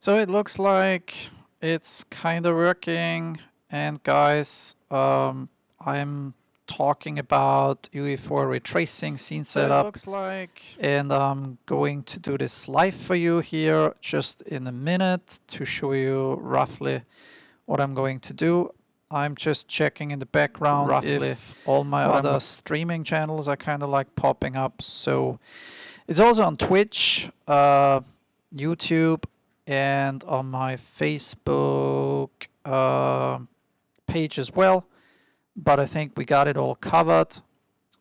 So it looks like it's kind of working. And guys, I'm talking about UE4 retracing scene So it setup. looks like, And I'm going to do this live for you here just in a minute to show you roughly what I'm going to do. I'm just checking in the background roughly, if all my other streaming channels are kind of like popping up. So it's also on Twitch, YouTube, and on my Facebook page as well. But I think we got it all covered.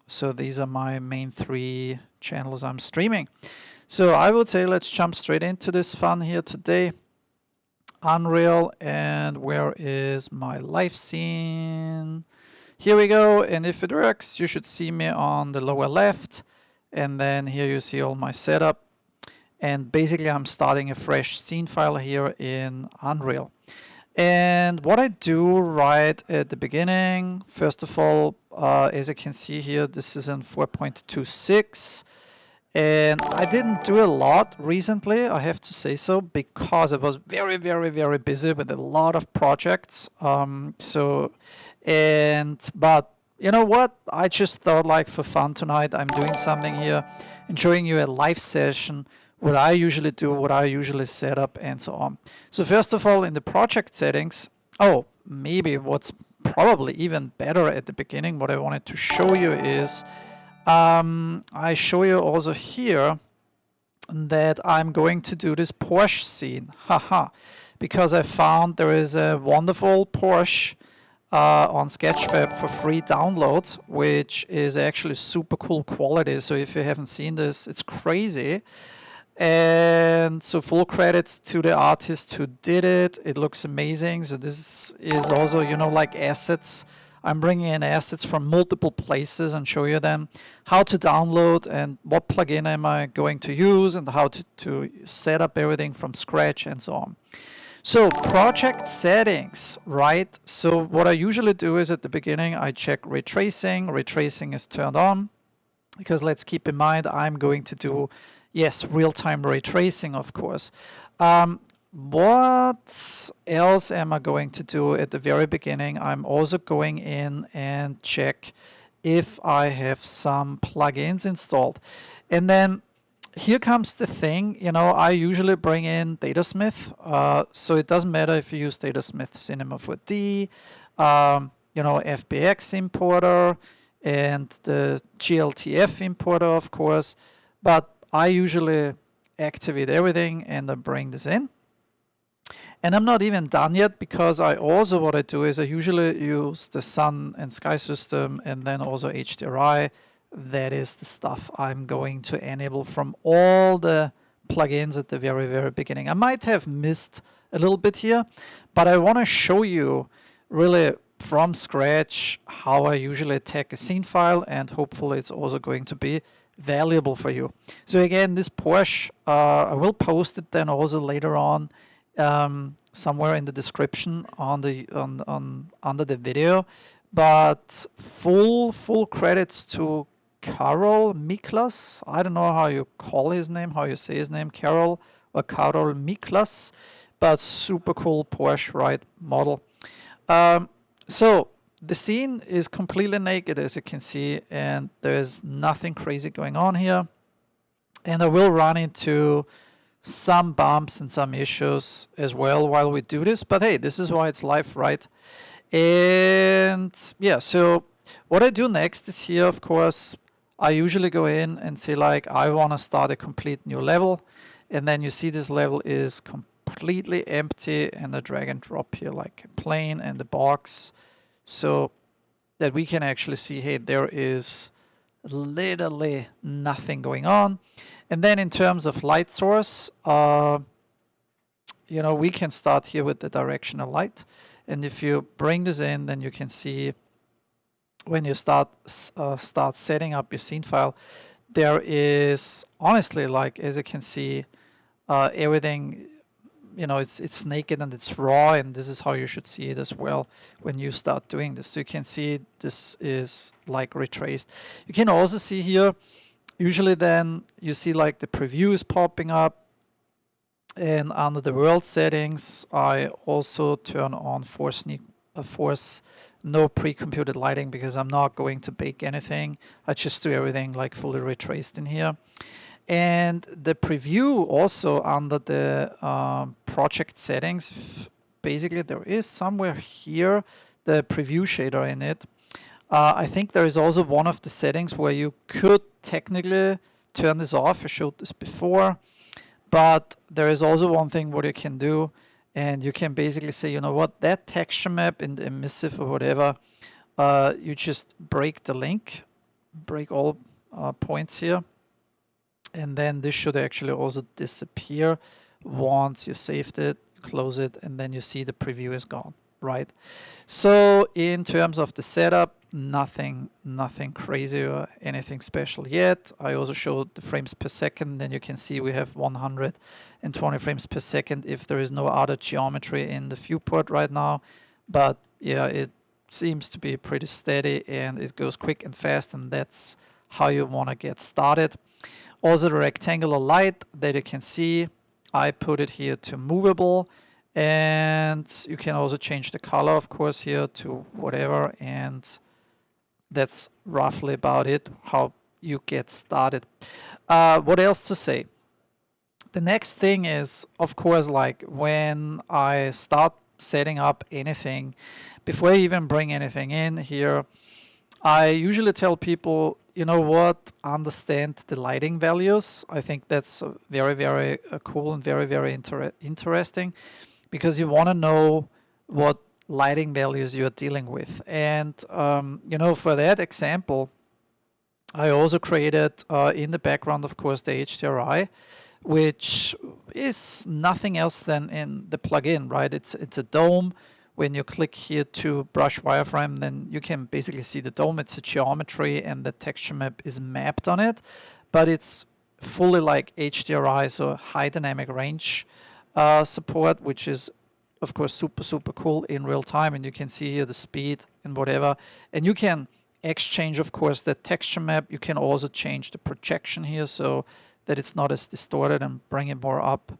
So these are my main three channels I'm streaming. So I would say let's jump straight into this fun here today. Unreal, and where is my live scene? Here we go, and if it works, you should see me on the lower left, and then here you see all my setup. And basically I'm starting a fresh scene file here in Unreal. And what I do right at the beginning, first of all, as you can see here, this is in 4.26. And I didn't do a lot recently, I have to say so, because I was very, very, very busy with a lot of projects. But you know what? I just thought, like, for fun tonight, I'm doing something here and showing you a live session, what I usually do, what I usually set up, and so on. So first of all, in the project settings, oh, maybe what's probably even better at the beginning, what I wanted to show you is I show you also here that I'm going to do this Porsche scene, haha, because I found there is a wonderful Porsche on Sketchfab for free download, which is actually super cool quality. So if you haven't seen this, it's crazy. And so full credits to the artist who did it. It looks amazing. So this is also, you know, like assets. I'm bringing in assets from multiple places and show you them how to download and what plugin am I going to use and how to set up everything from scratch and so on. So project settings, right? So what I usually do is at the beginning, I check retracing. Retracing is turned on because let's keep in mind, I'm going to do, yes, real-time ray tracing, of course. What else am I going to do at the very beginning? I'm also going in and check if I have some plugins installed. And then here comes the thing, you know, I usually bring in Datasmith. So it doesn't matter if you use Datasmith Cinema 4D, you know, FBX importer, and the GLTF importer, of course. But I usually activate everything and I bring this in. And I'm not even done yet because what I do is I usually use the sun and sky system and then also HDRI. That is the stuff I'm going to enable from all the plugins at the very, very beginning. I might have missed a little bit here, but I want to show you really from scratch how I usually attack a scene file, and hopefully it's also going to be valuable for you. So again, this Porsche, I will post it then also later on somewhere in the description on the under the video. But full credits to Karol Miklas. I don't know how you call his name, how you say his name, Karol or Karol Miklas, but super cool Porsche ride model. So the scene is completely naked, as you can see, and there's nothing crazy going on here. And I will run into some bumps and some issues as well while we do this, but hey, this is why it's live, right? And yeah, so what I do next is here, of course, I usually go in and say, like, I want to start a complete new level, and then you see this level is completely empty, and I drag and drop here like a plane and a box, so that we can actually see, hey, there is literally nothing going on. And then in terms of light source, you know, we can start here with the directional light. And if you bring this in, then you can see when you start setting up your scene file, there is honestly, like, as you can see, everything, you know, it's naked and it's raw, and this is how you should see it as well when you start doing this. So you can see this is like retraced. You can also see here, usually then you see like the preview is popping up, And under the world settings, I also turn on force no pre-computed lighting, because I'm not going to bake anything. I just do everything like fully retraced in here. And the preview also under the project settings, basically there is somewhere here the preview shader in it. I think there is also one of the settings where you could technically turn this off. I showed this before, but there is also one thing what you can do, and you can basically say, you know what, that texture map in the emissive or whatever, you just break the link, break all points here, and then this should actually also disappear once you saved it, close it, and then you see the preview is gone, right? So in terms of the setup, nothing crazy or anything special yet. I also showed the frames per second. Then you can see we have 120 frames per second if there is no other geometry in the viewport right now. But yeah, it seems to be pretty steady and it goes quick and fast, and that's how you want to get started. Also the rectangular light that you can see, I put it here to movable, and you can also change the color, of course, here to whatever, and that's roughly about it, how you get started. What else to say? The next thing is, of course, like when I start setting up anything, before I even bring anything in here, I usually tell people, you know what, understand the lighting values. I think that's very cool and very interesting, because you want to know what lighting values you're dealing with. And you know, for that example, I also created in the background, of course, the HDRI, which is nothing else than in the plugin, right? It's a dome. When you click here to brush wireframe, then you can basically see the dome. It's a geometry and the texture map is mapped on it, but it's fully like HDRI, so high dynamic range support, which is of course super cool in real time. And you can see here the speed and whatever, and you can exchange, of course, the texture map. You can also change the projection here so that it's not as distorted and bring it more up,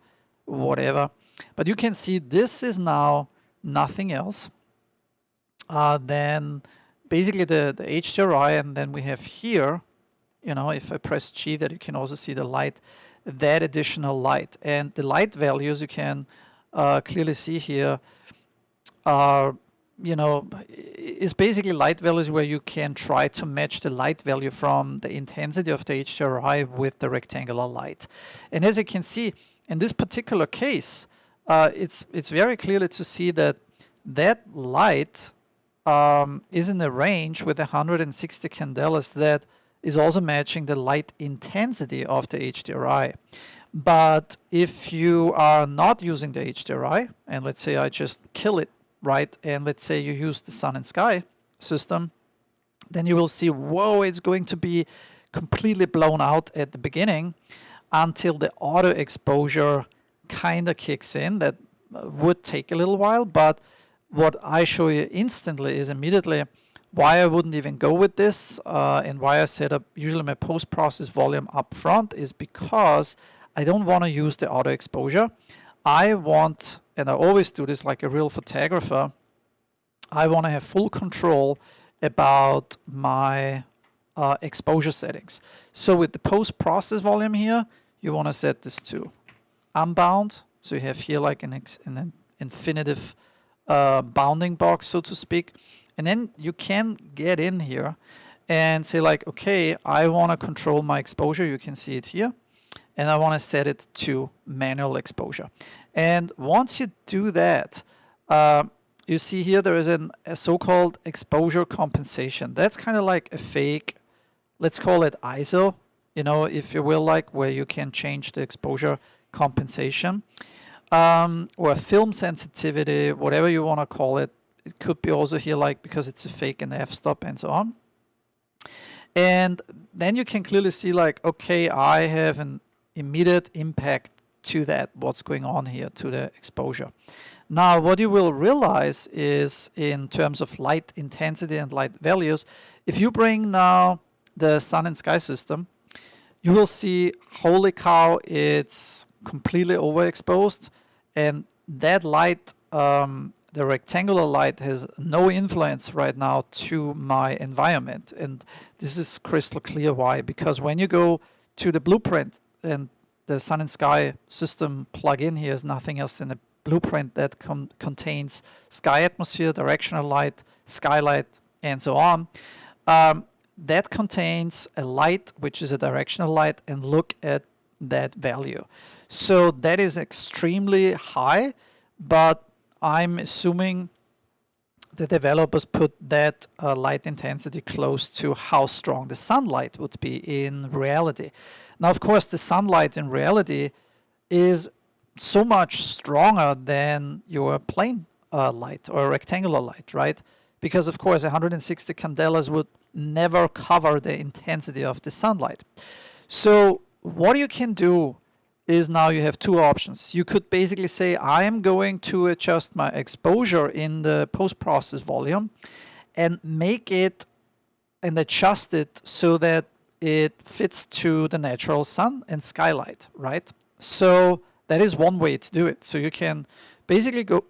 whatever. But you can see this is now nothing else than basically the HDRI, and then we have here, you know, if I press G, that you can also see the light, that additional light. And the light values you can clearly see here are, you know, is basically light values where you can try to match the light value from the intensity of the HDRI with the rectangular light. And as you can see, in this particular case, it's very clearly to see that that light is in a range with 160 candelas that is also matching the light intensity of the HDRI. But if you are not using the HDRI, and let's say I just kill it, right, and let's say you use the sun and sky system, then you will see, whoa, it's going to be completely blown out at the beginning until the auto exposure kind of kicks in. That would take a little while, but what I show you instantly is immediately why I wouldn't even go with this, and why I set up usually my post-process volume up front is because I don't want to use the auto exposure. I want, and I always do this like a real photographer, I want to have full control about my exposure settings. So with the post-process volume here, you want to set this to unbound. So you have here like an infinitive bounding box, so to speak. And then you can get in here and say like, okay, I want to control my exposure. You can see it here. And I want to set it to manual exposure. And once you do that, you see here there is a so-called exposure compensation. That's kind of like a fake, let's call it ISO, you know, if you will, like where you can change the exposure compensation, or film sensitivity, whatever you want to call it. It could be also here like, because it's a fake and f-stop and so on. And then you can clearly see like, okay, I have an immediate impact to that, what's going on here to the exposure. Now, what you will realize is in terms of light intensity and light values, if you bring now the sun and sky system, you will see, holy cow, it's completely overexposed, and that light, the rectangular light, has no influence right now to my environment. And this is crystal clear why, because when you go to the blueprint, and the sun and sky system plugin here is nothing else than a blueprint that contains sky atmosphere, directional light, skylight, and so on. That contains a light, which is a directional light, and look at that value. So that is extremely high, but I'm assuming the developers put that light intensity close to how strong the sunlight would be in reality. Now, of course, the sunlight in reality is so much stronger than your plane light or rectangular light, right? Because, of course, 160 candelas would never cover the intensity of the sunlight. So what you can do is, now you have two options. You could basically say, I am going to adjust my exposure in the post-process volume and make it and adjust it so that it fits to the natural sun and skylight, right? So that is one way to do it. So you can basically go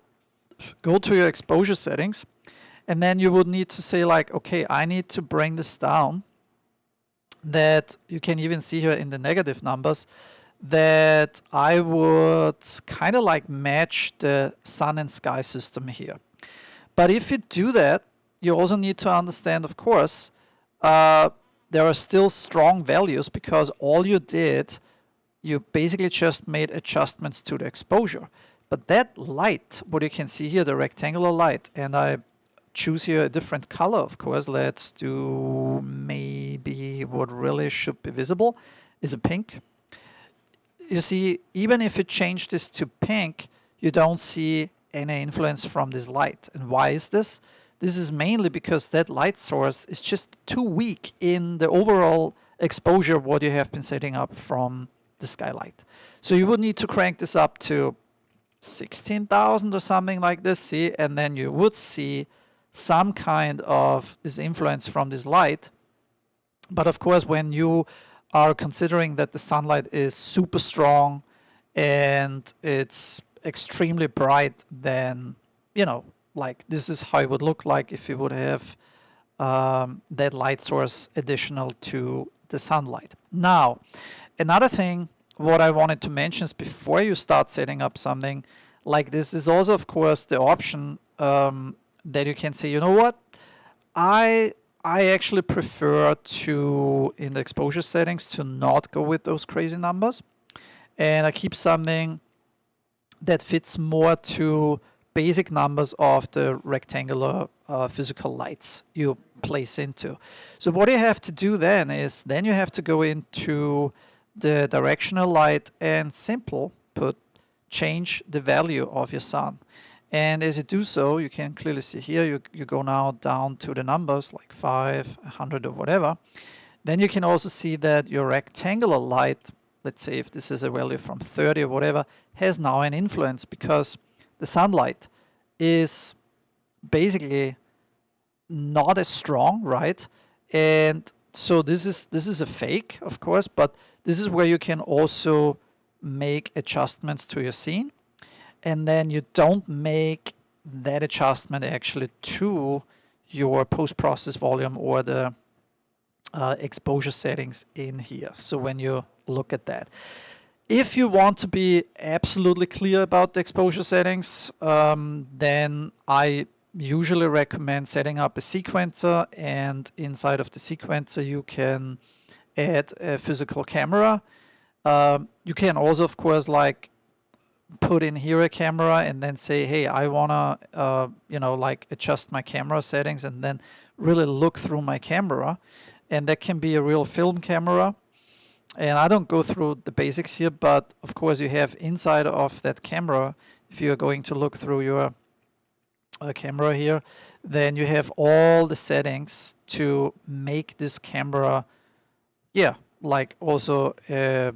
to your exposure settings, and then you would need to say, like, okay, I need to bring this down, that you can even see here in the negative numbers, that I would kind of like match the sun and sky system here. But if you do that, you also need to understand, of course, there are still strong values, because all you did, you basically just made adjustments to the exposure. But that light, what you can see here, the rectangular light, and I choose here a different color, of course. Let's do maybe what really should be visible is a pink. You see, even if you change this to pink, you don't see any influence from this light. And why is this? This is mainly because that light source is just too weak in the overall exposure what you have been setting up from the skylight. So you would need to crank this up to 16,000 or something like this, see, and then you would see some kind of this influence from this light. But of course, when you are considering that the sunlight is super strong and it's extremely bright, then, you know, like this is how it would look like if you would have that light source additional to the sunlight. Now, another thing what I wanted to mention is, before you start setting up something like this, is also, of course, the option that you can say, you know what, I actually prefer to, in the exposure settings, to not go with those crazy numbers, and I keep something that fits more to basic numbers of the rectangular physical lights you place into. So what you have to do then is, then you have to go into the directional light and change the value of your sun. And as you do so, you can clearly see here, you go now down to the numbers like 5, 100 or whatever. Then you can also see that your rectangular light, let's say if this is a value from 30 or whatever, has now an influence, because the sunlight is basically not as strong, right? And so this is a fake, of course, but this is where you can also make adjustments to your scene. And then you don't make that adjustment actually to your post-process volume or the exposure settings in here. So when you look at that, if you want to be absolutely clear about the exposure settings, then I usually recommend setting up a sequencer, and inside of the sequencer you can add a physical camera. You can also, of course, like put in here a camera and then say, hey, I wanna like adjust my camera settings, and then really look through my camera, and that can be a real film camera. And I don't go through the basics here, but of course you have inside of that camera, if you're going to look through your camera here, then you have all the settings to make this camera, like also a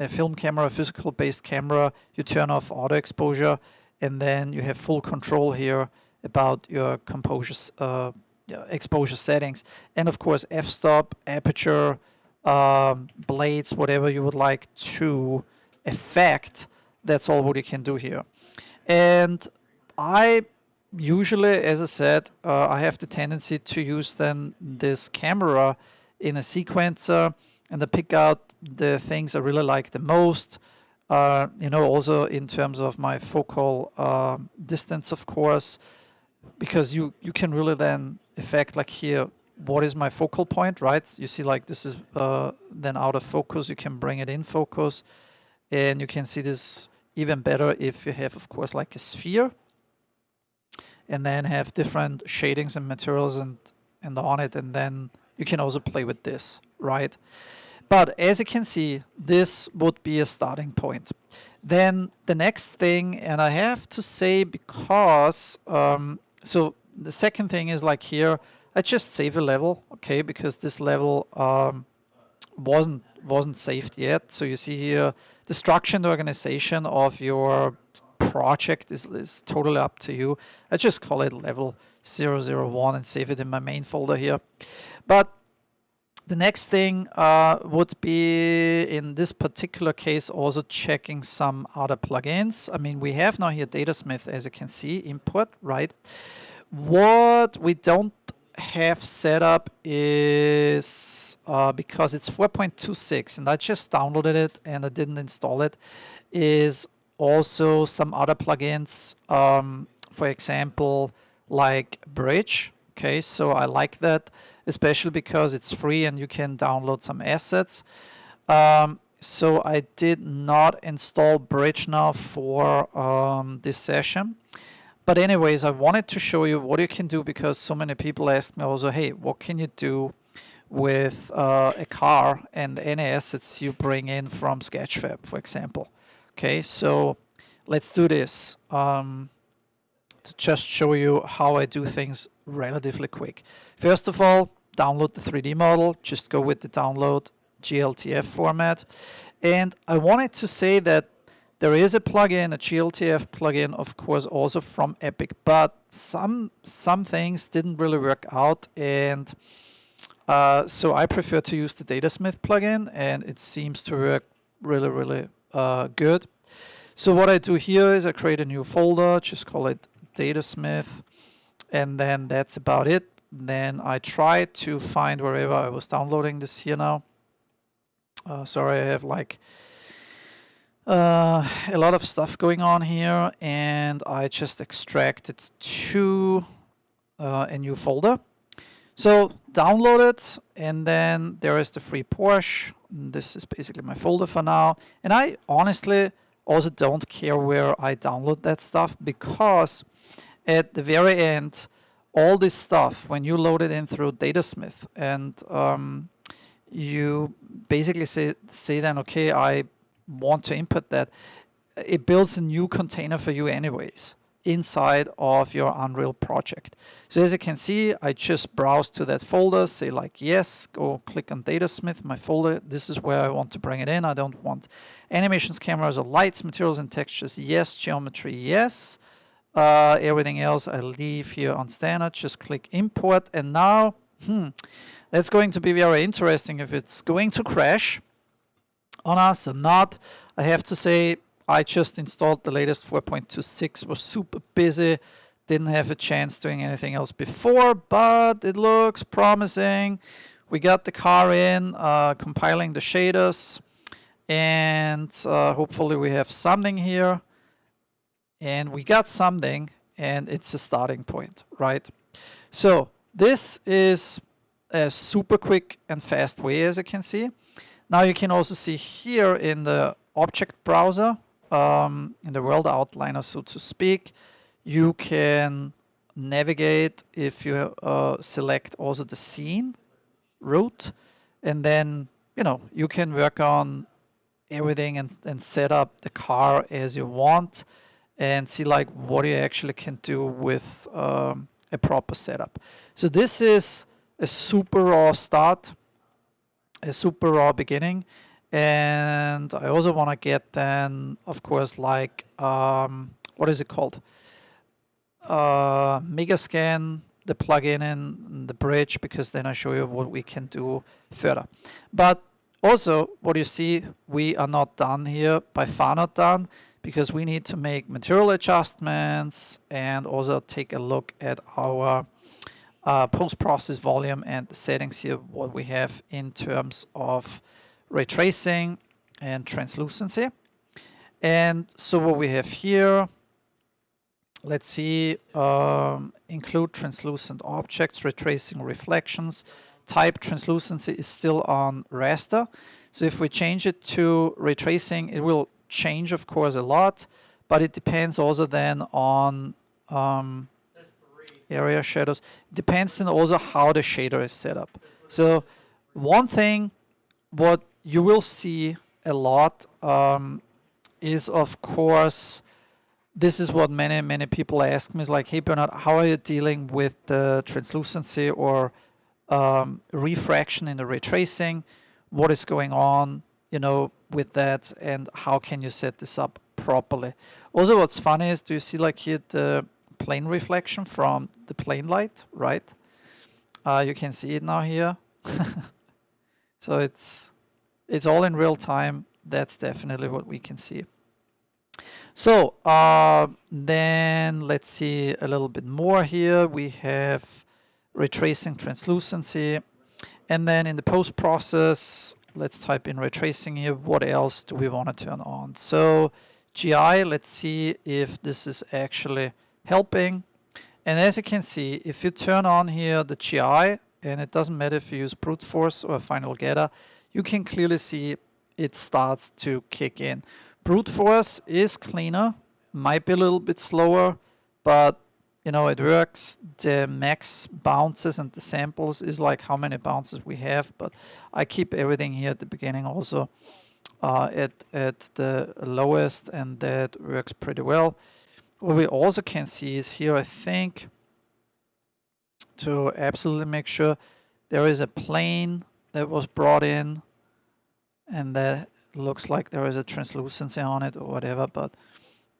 film camera, physical based camera. You turn off auto exposure, and then you have full control here about your exposure settings. And of course, f-stop, aperture, blades, whatever you would like to affect. That's all what you can do here. And I usually, as I said, I have the tendency to use then this camera in a sequencer and to pick out the things I really like the most. Also in terms of my focal distance, of course, because you can really then affect, like here, what is my focal point, right? You see, like this is then out of focus. You can bring it in focus, and you can see this even better if you have, of course, like a sphere, and then have different shadings and materials and on it, and then you can also play with this, right? But as you can see, this would be a starting point. Then the next thing, and I have to say, because so the second thing is, like here, I just save a level, okay, because this level wasn't saved yet. So you see here, the structure and organization of your project is totally up to you. I just call it level 001 and save it in my main folder here. But the next thing would be, in this particular case, also checking some other plugins. I mean, we have now here Datasmith, as you can see, import, right? What we don't have set up is, because it's 4.26 and I just downloaded it and I didn't install it, is also some other plugins, for example, like Bridge. Okay, so I like that, especially because it's free and you can download some assets. So I did not install Bridge now for this session. But anyways, I wanted to show you what you can do, because so many people ask me also, hey, what can you do with a car and any assets you bring in from Sketchfab, for example. Okay, so let's do this to just show you how I do things relatively quick. First of all, download the 3D model. Just go with the download GLTF format. And I wanted to say that there is a plugin, a GLTF plugin, of course, also from Epic, but some things didn't really work out, and so I prefer to use the Datasmith plugin, and it seems to work really, really good. So what I do here is I create a new folder, just call it Datasmith, and then that's about it. Then I try to find wherever I was downloading this here now. Sorry, I have like a lot of stuff going on here, and I just extract it to a new folder. So download it, and then there is the free Porsche. This is basically my folder for now. And I honestly also don't care where I download that stuff, because at the very end, all this stuff, when you load it in through Datasmith, and you basically say then, okay, I want to input that, it builds a new container for you anyways inside of your Unreal project. So as you can see, I just browse to that folder, say like yes, go click on Datasmith, my folder. This is where I want to bring it in. I don't want animations, cameras, or lights, materials, and textures. Yes, geometry, yes. Everything else I leave here on standard. Just click import, and now that's going to be very interesting if it's going to crash on us or not. I have to say, I just installed the latest 4.26, was super busy, didn't have a chance doing anything else before, but it looks promising. We got the car in, compiling the shaders, and hopefully we have something here. And we got something, and it's a starting point, right? So this is a super quick and fast way, as you can see. Now you can also see here in the object browser, in the world outliner, so to speak, you can navigate if you select also the scene route, and then you can work on everything and set up the car as you want, and see like what you actually can do with a proper setup. So this is a super raw start, a super raw beginning, and I also want to get then, of course, like what is it called, Megascan, the plugin in the bridge, because then I show you what we can do further. But Also, what you see, we are not done here, by far not done, because we need to make material adjustments and also take a look at our post-process volume and the settings here, what we have in terms of ray tracing and translucency. And so what we have here, let's see, include translucent objects, ray tracing reflections. Type translucency is still on raster. So if we change it to ray tracing, it will change, of course, a lot, but it depends also then on area shadows. It depends then also how the shader is set up. So one thing, what you will see a lot is, of course, this is what many people ask me, is like, hey Bernhard, how are you dealing with the translucency or refraction in the ray tracing? What is going on, with that, and how can you set this up properly? Also, what's funny is, do you see like here the plane reflection from the plane light, right? You can see it now here. So it's all in real time. That's definitely what we can see. So then let's see a little bit more here. We have ray tracing translucency. And then in the post process, let's type in ray tracing here. What else do we want to turn on? So GI, let's see if this is actually helping. And as you can see, if you turn on here the GI, and it doesn't matter if you use brute force or final getter, you can clearly see it starts to kick in. Brute force is cleaner, might be a little bit slower, but it works. The max bounces and the samples is like how many bounces we have, but I keep everything here at the beginning also at the lowest, and that works pretty well. What we also can see is here, I think, to absolutely make sure, there is a plane that was brought in, and that looks like there is a translucency on it or whatever, but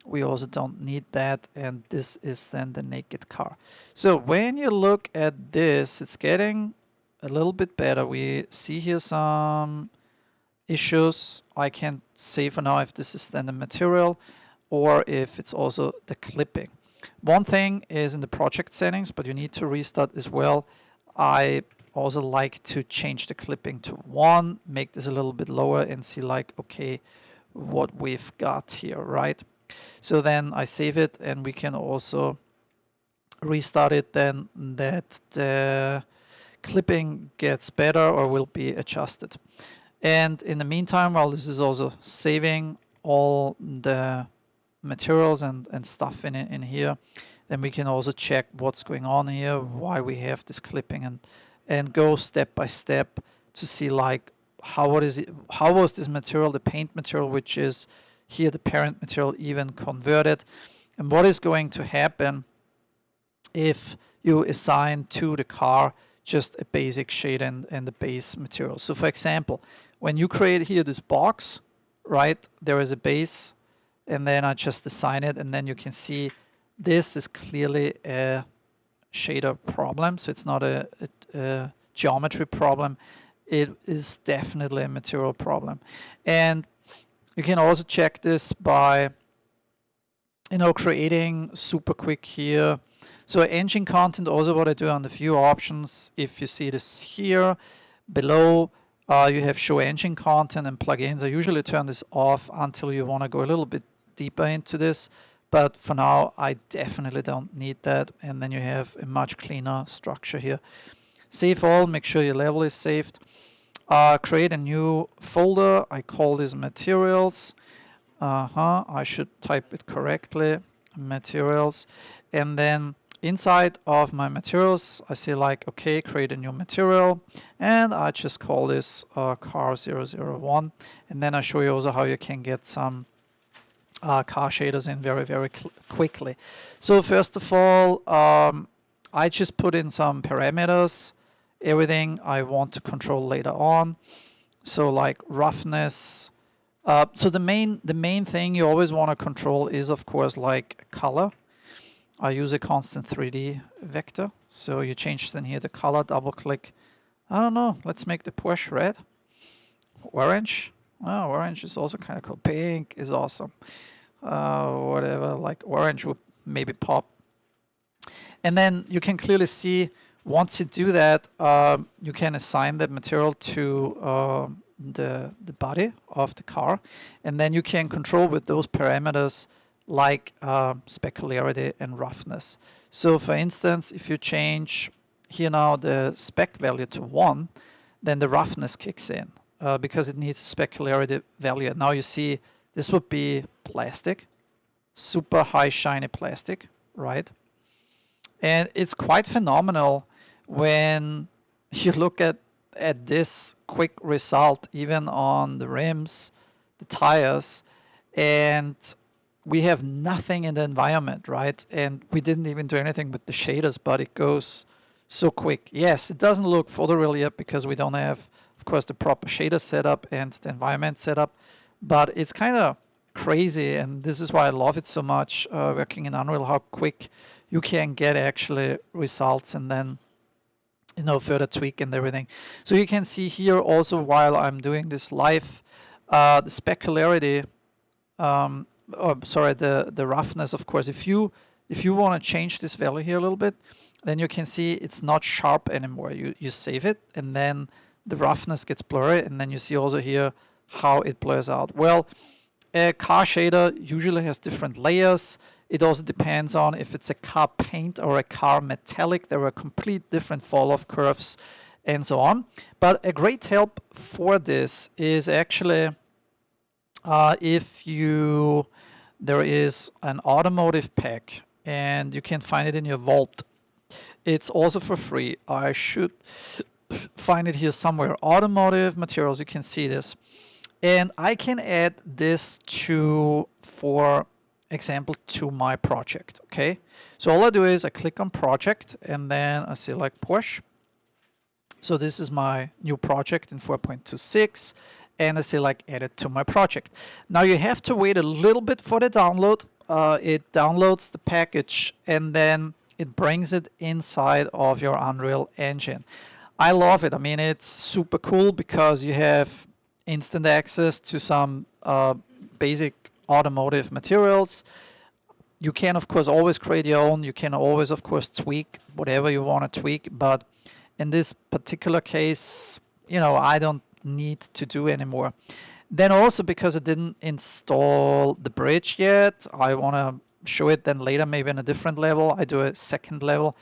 we also don't need that, and this is then the naked car. So when you look at this, it's getting a little bit better. We see here some issues. I can't say for now if this is then the material or if it's also the clipping. One thing is in the project settings, but you need to restart as well. I also like to change the clipping to 1, make this a little bit lower, and see like, okay, what we've got here, right? So then I save it, and we can also restart it then, that the clipping gets better or will be adjusted. And in the meantime, while this is also saving all the materials and stuff in here, then we can also check what's going on here, why we have this clipping, and go step by step to see like how was this material, the paint material, which is here the parent material, even converted, and what is going to happen if you assign to the car just a basic shade and the base material. So for example, when you create here this box, right, there is a base, and then I just assign it, and then you can see this is clearly a shader problem. So it's not a geometry problem. It is definitely a material problem. And you can also check this by creating super quick here. So engine content, also what I do on the view options, if you see this here below, you have show engine content and plugins. I usually turn this off until you want to go a little bit deeper into this, but for now I definitely don't need that. And then you have a much cleaner structure here. Save all, make sure your level is saved. Create a new folder. I call this materials. I should type it correctly, materials. And then inside of my materials, I say like, okay, create a new material, and I just call this car 001. And then I show you also how you can get some car shaders in very, very quickly. So first of all, I just put in some parameters, everything I want to control later on. So like roughness. So the main thing you always want to control is, of course, like color. I use a constant 3D vector. So you change then here the color, double click. I don't know, let's make the Porsche red. Orange. Oh, orange is also kind of cool. Pink is awesome. Whatever, like orange would maybe pop. And then you can clearly see once you do that, you can assign that material to the body of the car, and then you can control with those parameters like specularity and roughness. So for instance, if you change here now the spec value to 1, then the roughness kicks in because it needs a specularity value. Now you see this would be plastic, super high shiny plastic, right? And it's quite phenomenal when you look at this quick result, even on the rims, the tires, and we have nothing in the environment, right? And we didn't even do anything with the shaders, but it goes so quick. Yes, it doesn't look photorealistic because we don't have, of course, the proper shader setup and the environment setup, but it's kind of crazy, and this is why I love it so much working in Unreal, how quick you can get actually results and then further tweak and everything. So you can see here also while I'm doing this live, the specularity, the roughness, of course. If you want to change this value here a little bit, then you can see it's not sharp anymore. You save it, and then the roughness gets blurry, and then you see also here how it blurs out. Well, a car shader usually has different layers. It also depends on if it's a car paint or a car metallic. There are complete different fall-off curves and so on. But a great help for this is actually there is an Automotive Pack, and you can find it in your vault. It's also for free. I should find it here somewhere. Automotive materials, you can see this. And I can add this for example, to my project, okay? So all I do is I click on project, and then I select Porsche. So this is my new project in 4.26, and I select edit to my project. Now you have to wait a little bit for the download. It downloads the package, and then it brings it inside of your Unreal Engine. I love it. I mean, it's super cool because you have instant access to some basic automotive materials. You can, of course, always create your own. You can always, of course, tweak whatever you want to tweak. But in this particular case, I don't need to do anymore. Then also because I didn't install the bridge yet, I want to show it then later, maybe on a different level. I do a second level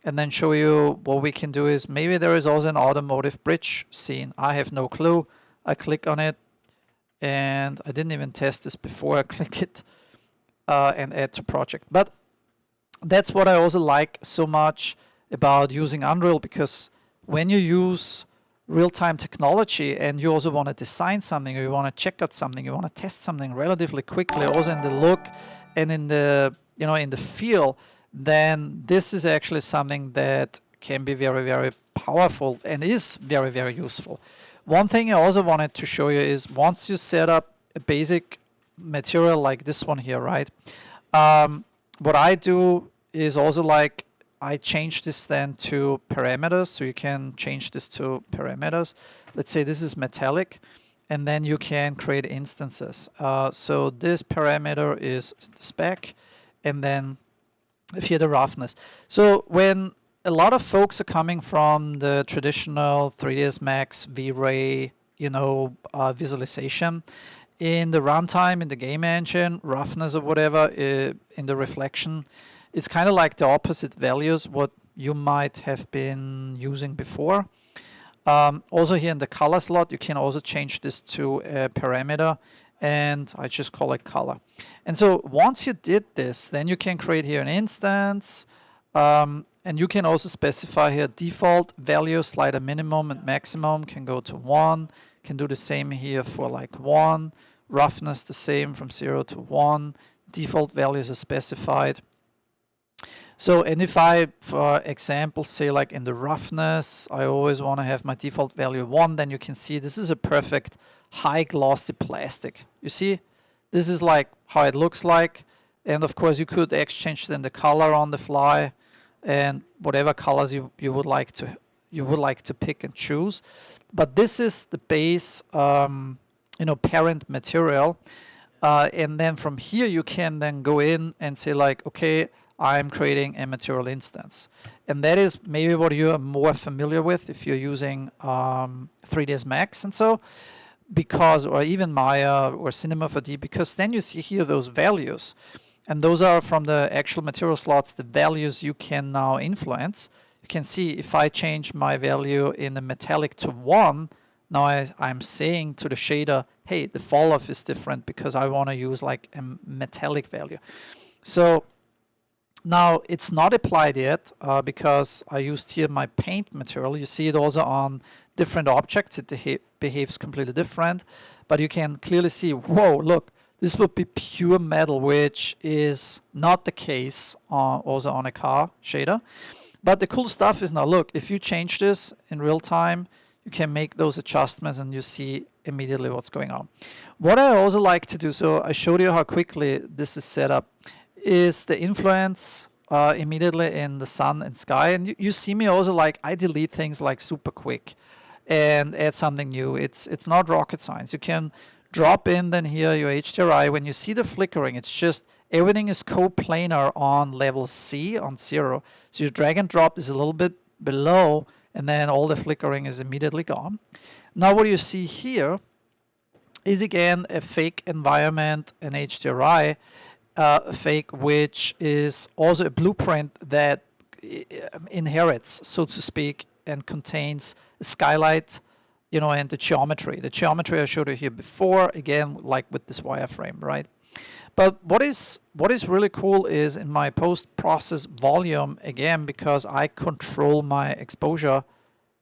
and then show you what we can do is maybe there is also an automotive bridge scene. I have no clue. I click on it, and I didn't even test this before I click it and add to project. But that's what I also like so much about using Unreal, because when you use real-time technology and you also want to design something, or you want to check out something, you want to test something relatively quickly, also in the look and in the in the feel, then this is actually something that can be very, very powerful and is very, very useful. One thing I also wanted to show you is once you set up a basic material like this one here, right? What I do is also like I change this then to parameters, so you can change this to parameters. Let's say this is metallic, and then you can create instances. So this parameter is the spec, and then here the roughness. So when a lot of folks are coming from the traditional 3ds Max V-Ray, visualization, in the runtime, in the game engine, roughness or whatever, in the reflection, it's kind of like the opposite values what you might have been using before. Also here in the color slot, you can also change this to a parameter, and I just call it color. And so once you did this, then you can create here an instance, and you can also specify here default value, slider minimum and maximum can go to 1, can do the same here for like 1, roughness the same from 0 to 1, default values are specified. So, and if I, for example, say like in the roughness, I always want to have my default value 1, then you can see this is a perfect high glossy plastic. You see, this is like how it looks like. And of course you could exchange then the color on the fly and whatever colors you would like to you would like to pick and choose. But this is the base, parent material. And then from here, you can then go in and say like, okay, I'm creating a material instance. And that is maybe what you are more familiar with if you're using 3ds Max and so, because, or even Maya or Cinema 4D, because then you see here those values. And those are from the actual material slots, the values you can now influence. You can see if I change my value in the metallic to 1, now I'm saying to the shader, hey, the fall off is different because I want to use like a metallic value. So now it's not applied yet because I used here my paint material. You see it also on different objects. It behaves completely different, but you can clearly see, whoa, look, this would be pure metal, which is not the case also on a car shader. But the cool stuff is now, look, if you change this in real time, you can make those adjustments and you see immediately what's going on. What I also like to do, so I showed you how quickly this is set up, is the influence immediately in the sun and sky. And you see me also like, I delete things like super quick and add something new. It's not rocket science. You can drop in then here your HDRI. When you see the flickering, it's just everything is coplanar on level C on 0. So your drag and drop is a little bit below, and then all the flickering is immediately gone. Now what you see here is again a fake environment, an HDRI fake, which is also a blueprint that inherits, so to speak, and contains a skylight, and the geometry. The geometry I showed you here before, again, like with this wireframe, right? But what is really cool is in my post-process volume, again, because I control my exposure,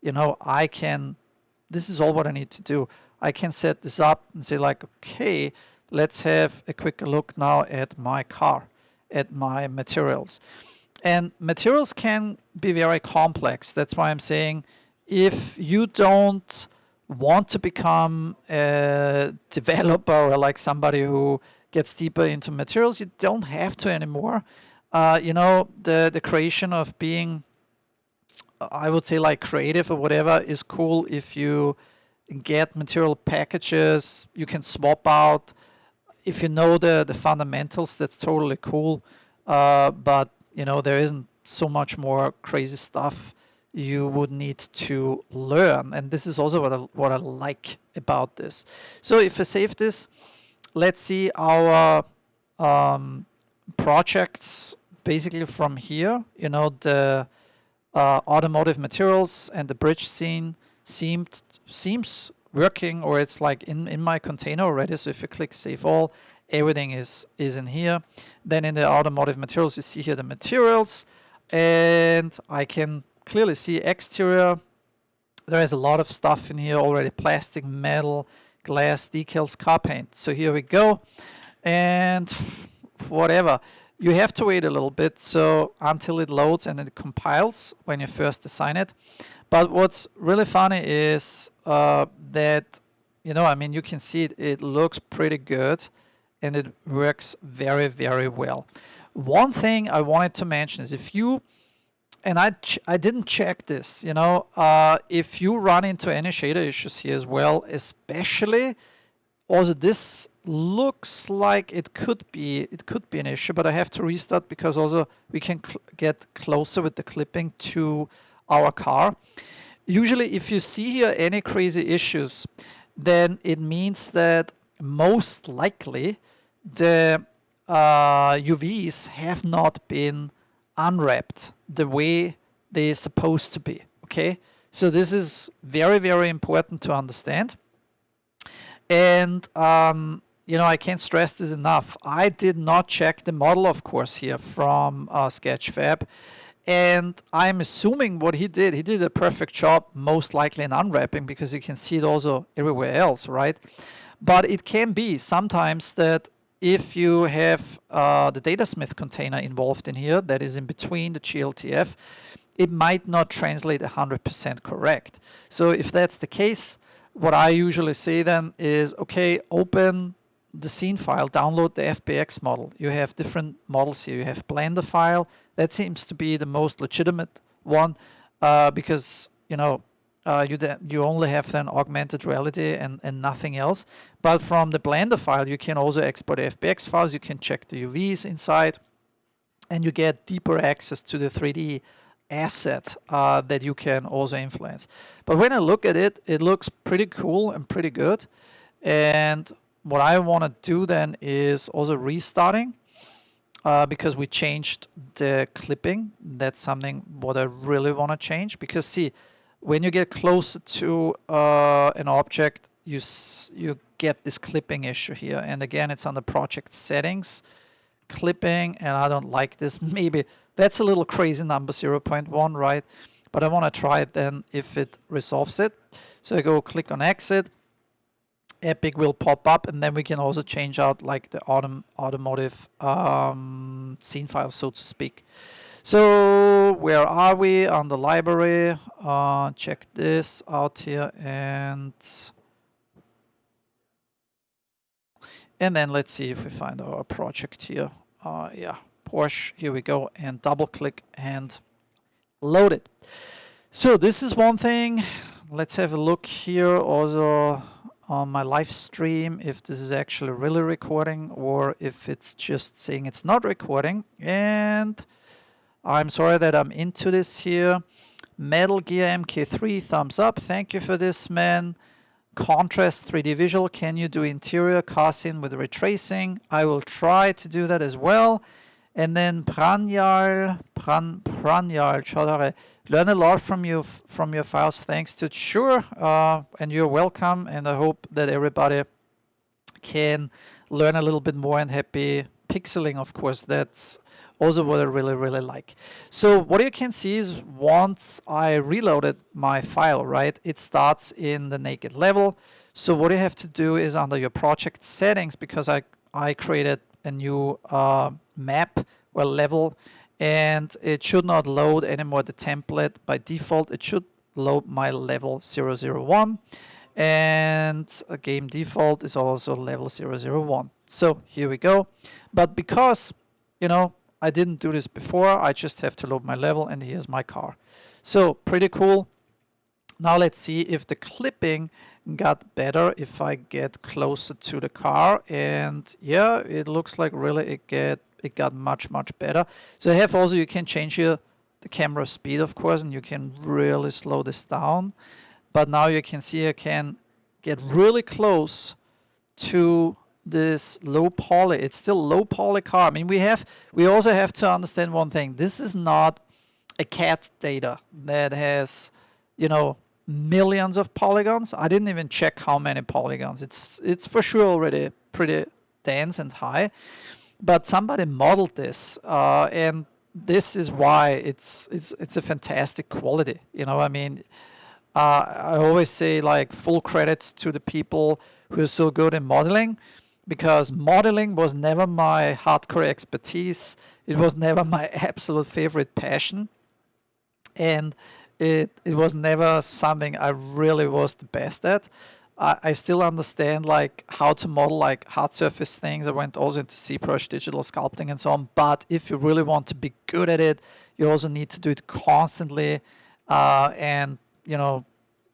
this is all what I need to do. I can set this up and say like, okay, let's have a quick look now at my car, at my materials. And materials can be very complex. That's why I'm saying if you don't want to become a developer or like somebody who gets deeper into materials, you don't have to anymore. The creation of being, I would say like creative or whatever, is cool if you get material packages you can swap out. If you know the fundamentals, that's totally cool. But there isn't so much more crazy stuff you would need to learn, and this is also what I like about this. So if I save this, let's see our projects basically from here. The automotive materials and the bridge scene seems working, or it's like in my container already. So if you click save all, everything is in here. Then in the automotive materials, you see here the materials, and I can clearly see exterior. There is a lot of stuff in here already: plastic, metal, glass, decals, car paint. So here we go, and whatever. You have to wait a little bit so until it loads and it compiles when you first assign it. But what's really funny is that, you can see it looks pretty good and it works very, very well. One thing I wanted to mention is if you, and I didn't check this, if you run into any shader issues here as well, especially, also this looks like it could be an issue, but I have to restart because also we can get closer with the clipping to our car. Usually if you see here any crazy issues, then it means that most likely the UVs have not been unwrapped the way they're supposed to be. Okay, so this is very, very important to understand. And I can't stress this enough. I did not check the model, of course, here from Sketchfab, and I'm assuming what he did a perfect job, most likely in unwrapping, because you can see it also everywhere else, right? But it can be sometimes that if you have the Datasmith container involved in here, that is in between the GLTF, it might not translate 100% correct. So if that's the case, what I usually say then is, okay, open the scene file, download the FBX model. You have different models here. You have Blender file. That seems to be the most legitimate one because you know, you only have then augmented reality and nothing else. But from the Blender file, you can also export FBX files. You can check the UVs inside, and you get deeper access to the 3D asset that you can also influence. But when I look at it, it looks pretty cool and pretty good. And what I want to do then is also restarting because we changed the clipping. That's something what I really want to change, because see, when you get closer to an object, you get this clipping issue here. And again, it's on the project settings, clipping, and I don't like this. Maybe that's a little crazy number, 0.1, right? But I want to try it then if it resolves it. So I go click on exit. Epic will pop up, and then we can also change out like the automotive scene file, so to speak. So where are we on the library? Check this out here, and then let's see if we find our project here. Yeah, Porsche, here we go, and double click and load it. So this is one thing. Let's have a look here also on my live stream if this is actually really recording or if it's just saying it's not recording. And I'm sorry that I'm into this here. Metal Gear MK3, thumbs up. Thank you for this, man. Contrast 3D visual. Can you do interior car scene with retracing? I will try to do that as well. And then Pranyal Chaudhary, learn a lot from your files. Thanks to sure, and you're welcome. And I hope that everybody can learn a little bit more and happy pixeling. Of course, that's also what I really like. So what you can see is once I reloaded my file, right, it starts in the naked level. So what you have to do is under your project settings, because I created a new map or level, and it should not load anymore the template by default. It should load my level 001, and a game default is also level 001. So here we go. But because, you know, I didn't do this before, I just have to load my level, and here's my car. So pretty cool. Now let's see if the clipping got better if I get closer to the car. And yeah, it looks like really it got much better. So I have also, you can change here the camera speed, of course, and you can really slow this down. But now you can see I can get really close to this low poly. It's still low poly car. I mean, we also have to understand one thing. This is not a CAD data that has, you know, millions of polygons. I didn't even check how many polygons. It's for sure already pretty dense and high, but somebody modeled this, and this is why it's a fantastic quality. You know, I mean, I always say like full credits to the people who are so good in modeling, because modeling was never my hardcore expertise. It was never my absolute favorite passion, and it was never something I really was the best at. I still understand like how to model like hard surface things. I went also into ZBrush, digital sculpting, and so on. But if you really want to be good at it, you also need to do it constantly, and you know,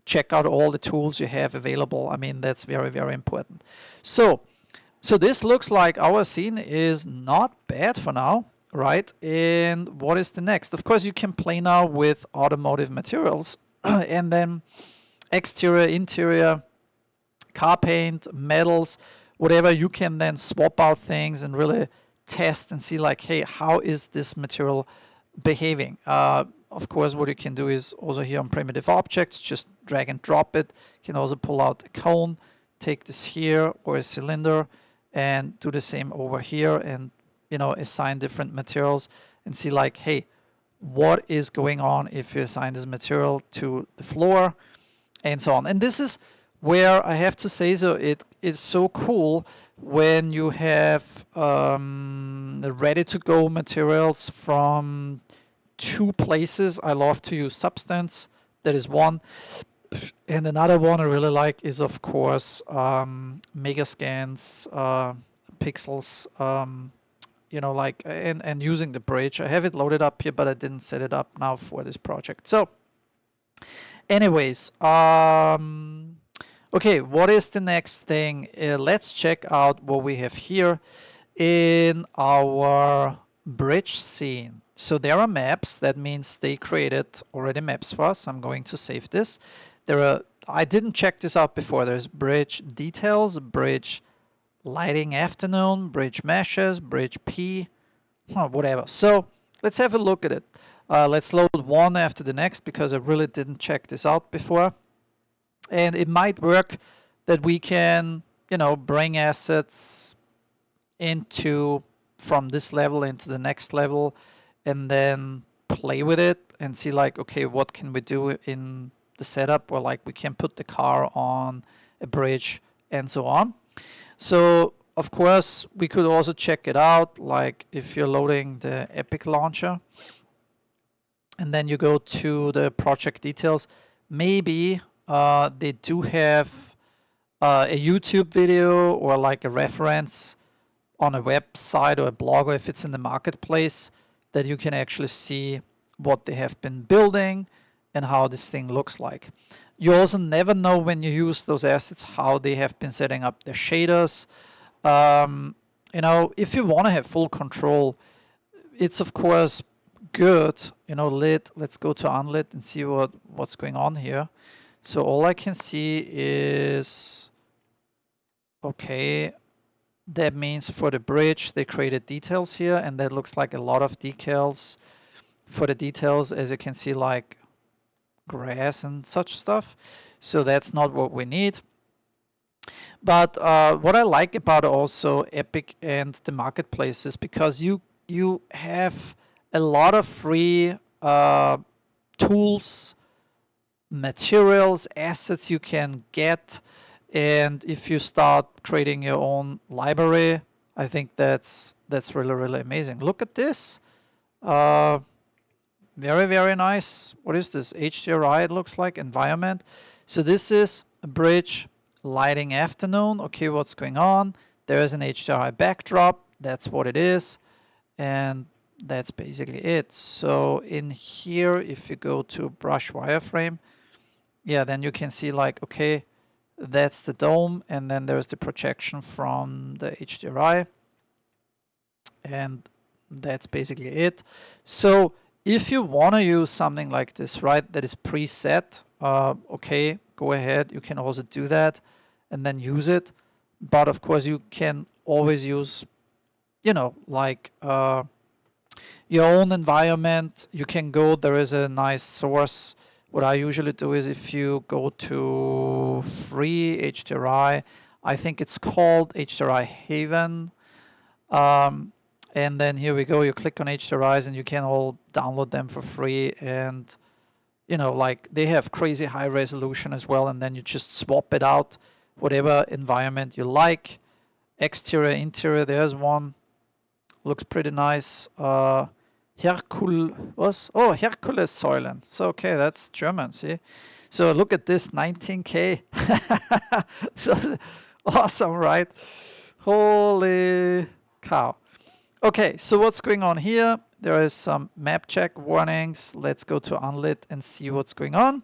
check out all the tools you have available. I mean, that's very important. So this looks like our scene is not bad for now, right? And what is the next? Of course, you can play now with automotive materials and then exterior, interior, car paint, metals, whatever. You can then swap out things and really test and see like, hey, how is this material behaving? Of course, what you can do is also here on primitive objects, just drag and drop it. You can also pull out a cone, take this here, or a cylinder, and do the same over here, and you know, assign different materials and see like, hey, what is going on if you assign this material to the floor, and so on. And this is where I have to say, so it is so cool when you have ready-to-go materials from two places. I love to use Substance. That is one. And another one I really like is, of course, Megascans, Pixels, you know, like, and using the bridge. I have it loaded up here, but I didn't set it up now for this project. So, Anyways, okay, what is the next thing? Let's check out what we have here in our bridge scene. So there are maps. That means they created already maps for us. I'm going to save this. I didn't check this out before. There's bridge details, bridge lighting afternoon, bridge meshes, bridge P, whatever. So let's have a look at it. Let's load one after the next because I really didn't check this out before. And it might work that we can, bring assets into from this level into the next level and then play with it and see like, okay, what can we do in the setup, or like we can put the car on a bridge and so on. So of course we could also check it out, like if you're loading the Epic launcher and then you go to the project details, maybe they do have a YouTube video or like a reference on a website or a blog, or if it's in the marketplace, that you can actually see what they have been building and how this thing looks like. You also never know when you use those assets how they have been setting up their shaders. If you want to have full control, it's of course good. Lit. Let's go to unlit and see what's going on here. So all I can see is, okay, that means for the bridge they created details here, and that looks like a lot of decals for the details, as you can see, like grass and such stuff. So that's not what we need. But what I like about also Epic and the marketplace is because you have a lot of free tools, materials, assets you can get. And if you start creating your own library, I think that's really, really amazing. Look at this. Very, very nice. What is this? HDRI, it looks like, environment. So this is a bridge lighting afternoon. Okay, what's going on? There is an HDRI backdrop. That's what it is. And that's basically it. So in here, if you go to brush wireframe, yeah, then you can see like, okay, that's the dome, and then there's the projection from the HDRI, and that's basically it. So if you want to use something like this, right, that is preset, okay, go ahead, you can also do that and then use it. But of course you can always use, like your own environment. You can go, there is a nice source. What I usually do is if you go to free HDRI, I think it's called HDRI Haven. And then here we go, you click on HDRIs and you can all download them for free. And, like they have crazy high resolution as well. And then you just swap it out, whatever environment you like. Exterior, interior, there's one. Looks pretty nice. Hercules Säulen. So okay, that's German. See, so look at this, 19K. So awesome, right? Holy cow. Okay, so what's going on here? There is some map check warnings. Let's go to unlit and see what's going on.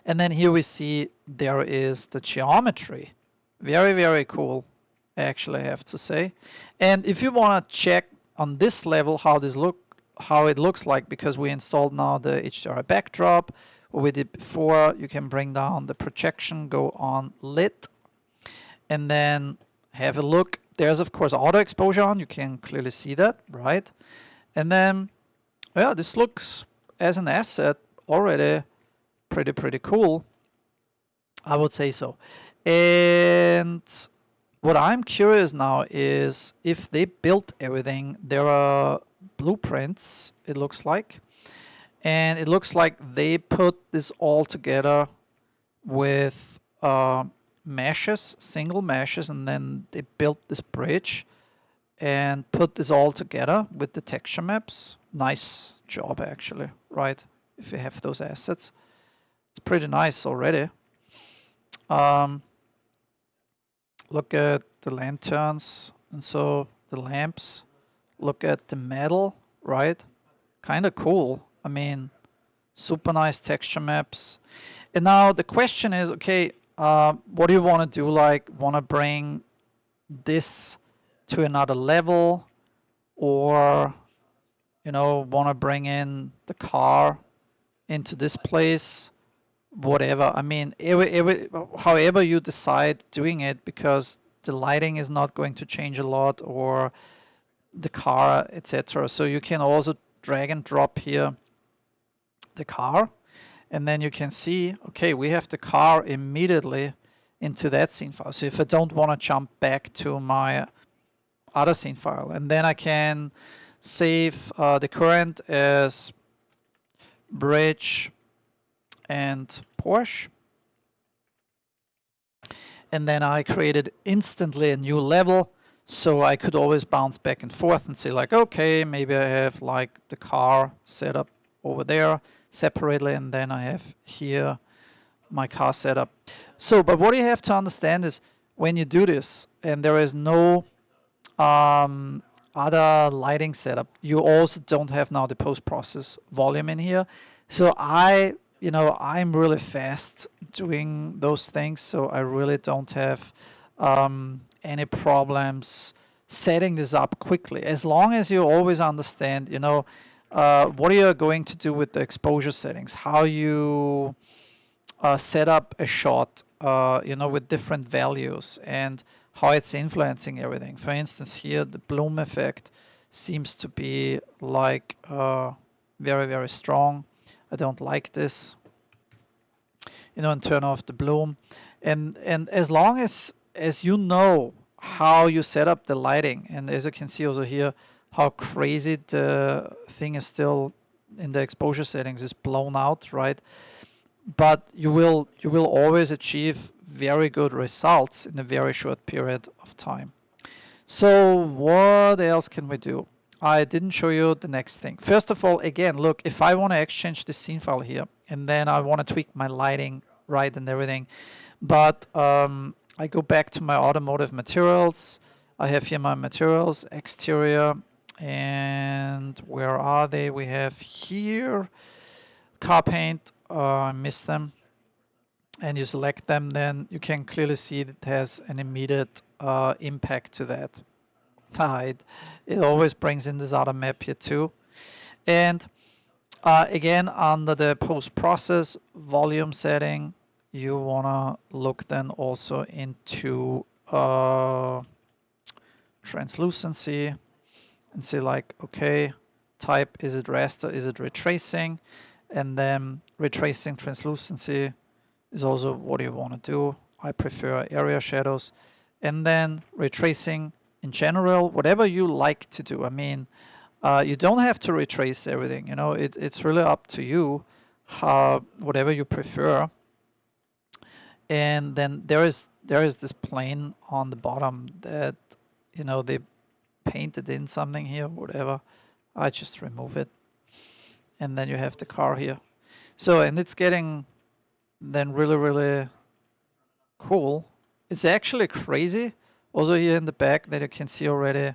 And then here we see there is the geometry. Very, very cool, actually, I have to say. And if you want to check on this level how it looks like, because we installed now the HDRI backdrop, what we did before, you can bring down the projection, go on lit, and then have a look. There's of course auto exposure on, you can clearly see that, right? And then, yeah, this looks as an asset already pretty cool, I would say so. And what I'm curious now is if they built everything. There are blueprints, it looks like, and it looks like they put this all together with meshes, single meshes, and then they built this bridge and put this all together with the texture maps. Nice job, actually, right? If you have those assets, it's pretty nice already. Look at the lanterns, and so the lamps. Look at the metal, right? Kind of cool. I mean, Super nice texture maps. And now the question is, okay, what do you want to do? Like, want to bring this to another level, or want to bring in the car into this place, whatever. I mean, however you decide doing it, because the lighting is not going to change a lot, or the car, etc. So you can also drag and drop here the car, and then you can see, okay, we have the car immediately into that scene file. So if I don't want to jump back to my other scene file, and then I can save the current as bridge and Porsche, and then I created instantly a new level, so I could always bounce back and forth and say like, okay, maybe I have like the car set up over there separately, and then I have here my car setup. So, but what you have to understand is when you do this and there is no other lighting setup, you also don't have now the post-process volume in here. So I'm really fast doing those things, so I really don't have any problems setting this up quickly, as long as you always understand, what are you going to do with the exposure settings, how you set up a shot, with different values, and how it's influencing everything. For instance, here the bloom effect seems to be like very, very strong. I don't like this, and turn off the bloom. And as long as you know how you set up the lighting, and as you can see also here, how crazy the thing is still in the exposure settings is blown out, right? But you will always achieve very good results in a very short period of time. So what else can we do? I didn't show you the next thing. First of all, again, look, if I want to exchange the scene file here, and then I want to tweak my lighting right and everything, but I go back to my automotive materials. I have here my materials, exterior, and where are they? We have here car paint. I miss them, and you select them, then you can clearly see it has an immediate impact to that. It always brings in this other map here too. And again, under the post-process volume setting, you want to look then also into translucency and say like, okay, type, is it raster, is it retracing? And then retracing translucency is also what you want to do. I prefer area shadows. And then retracing in general, whatever you like to do. I mean, you don't have to retrace everything. It's really up to you, whatever you prefer. And then there is this plane on the bottom that they painted in something here, whatever. I just remove it, and then you have the car here. So, and it's getting then really, really cool. It's actually crazy also here in the back that you can see already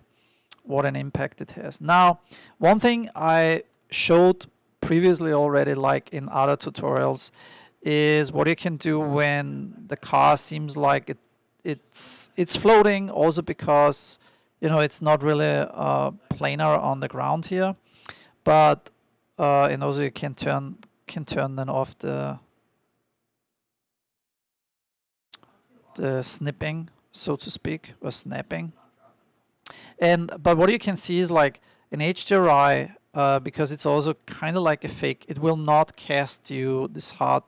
what an impact it has. Now, one thing I showed previously already, like in other tutorials, is what you can do when the car seems like it's floating, also because it's not really planar on the ground here, but and also you can turn then off the snipping, so to speak, or snapping. But what you can see is like an HDRI, because it's also kind of like a fake, it will not cast you this hard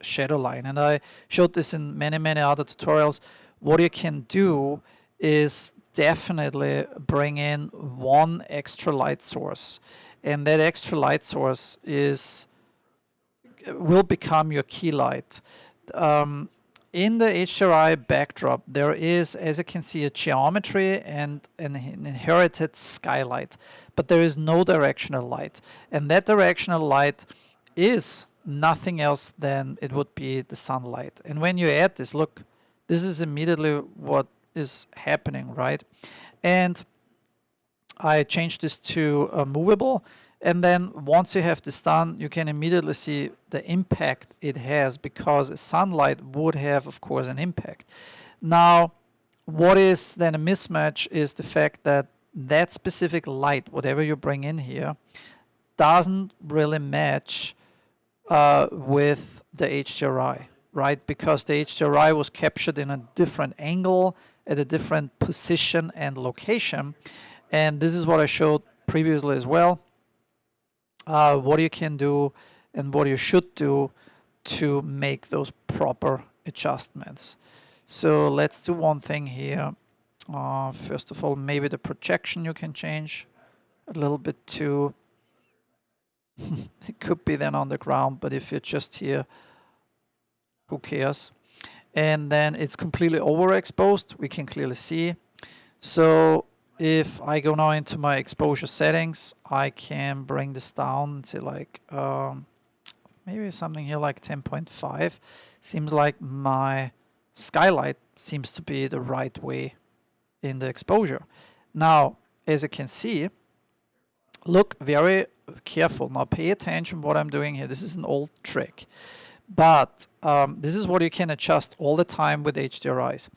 shadow line. And I showed this in many, many other tutorials. What you can do is definitely bring in one extra light source. And that extra light source will become your key light. In the Hdri Backdrop, there is, as you can see, a geometry and an inherited skylight, but there is no directional light. And that directional light is nothing else than it would be the sunlight. And when you add this, look, this is immediately what is happening, right? And I changed this to movable, and then once you have this done, you can immediately see the impact it has, because sunlight would have, of course, an impact. Now, what is then a mismatch is the fact that that specific light, whatever you bring in here, doesn't really match with the HDRI, right? Because the HDRI was captured in a different angle, at a different position and location. And this is what I showed previously as well, what you can do and what you should do to make those proper adjustments. So let's do one thing here. First of all, maybe the projection you can change a little bit too. It could be then on the ground, but if you're just here, who cares? And then it's completely overexposed, we can clearly see. So if I go now into my exposure settings, I can bring this down and say like maybe something here like 10.5. Seems like my skylight seems to be the right way in the exposure. Now, as you can see, look very careful. Now pay attention what I'm doing here. This is an old trick, but this is what you can adjust all the time with HDRIs.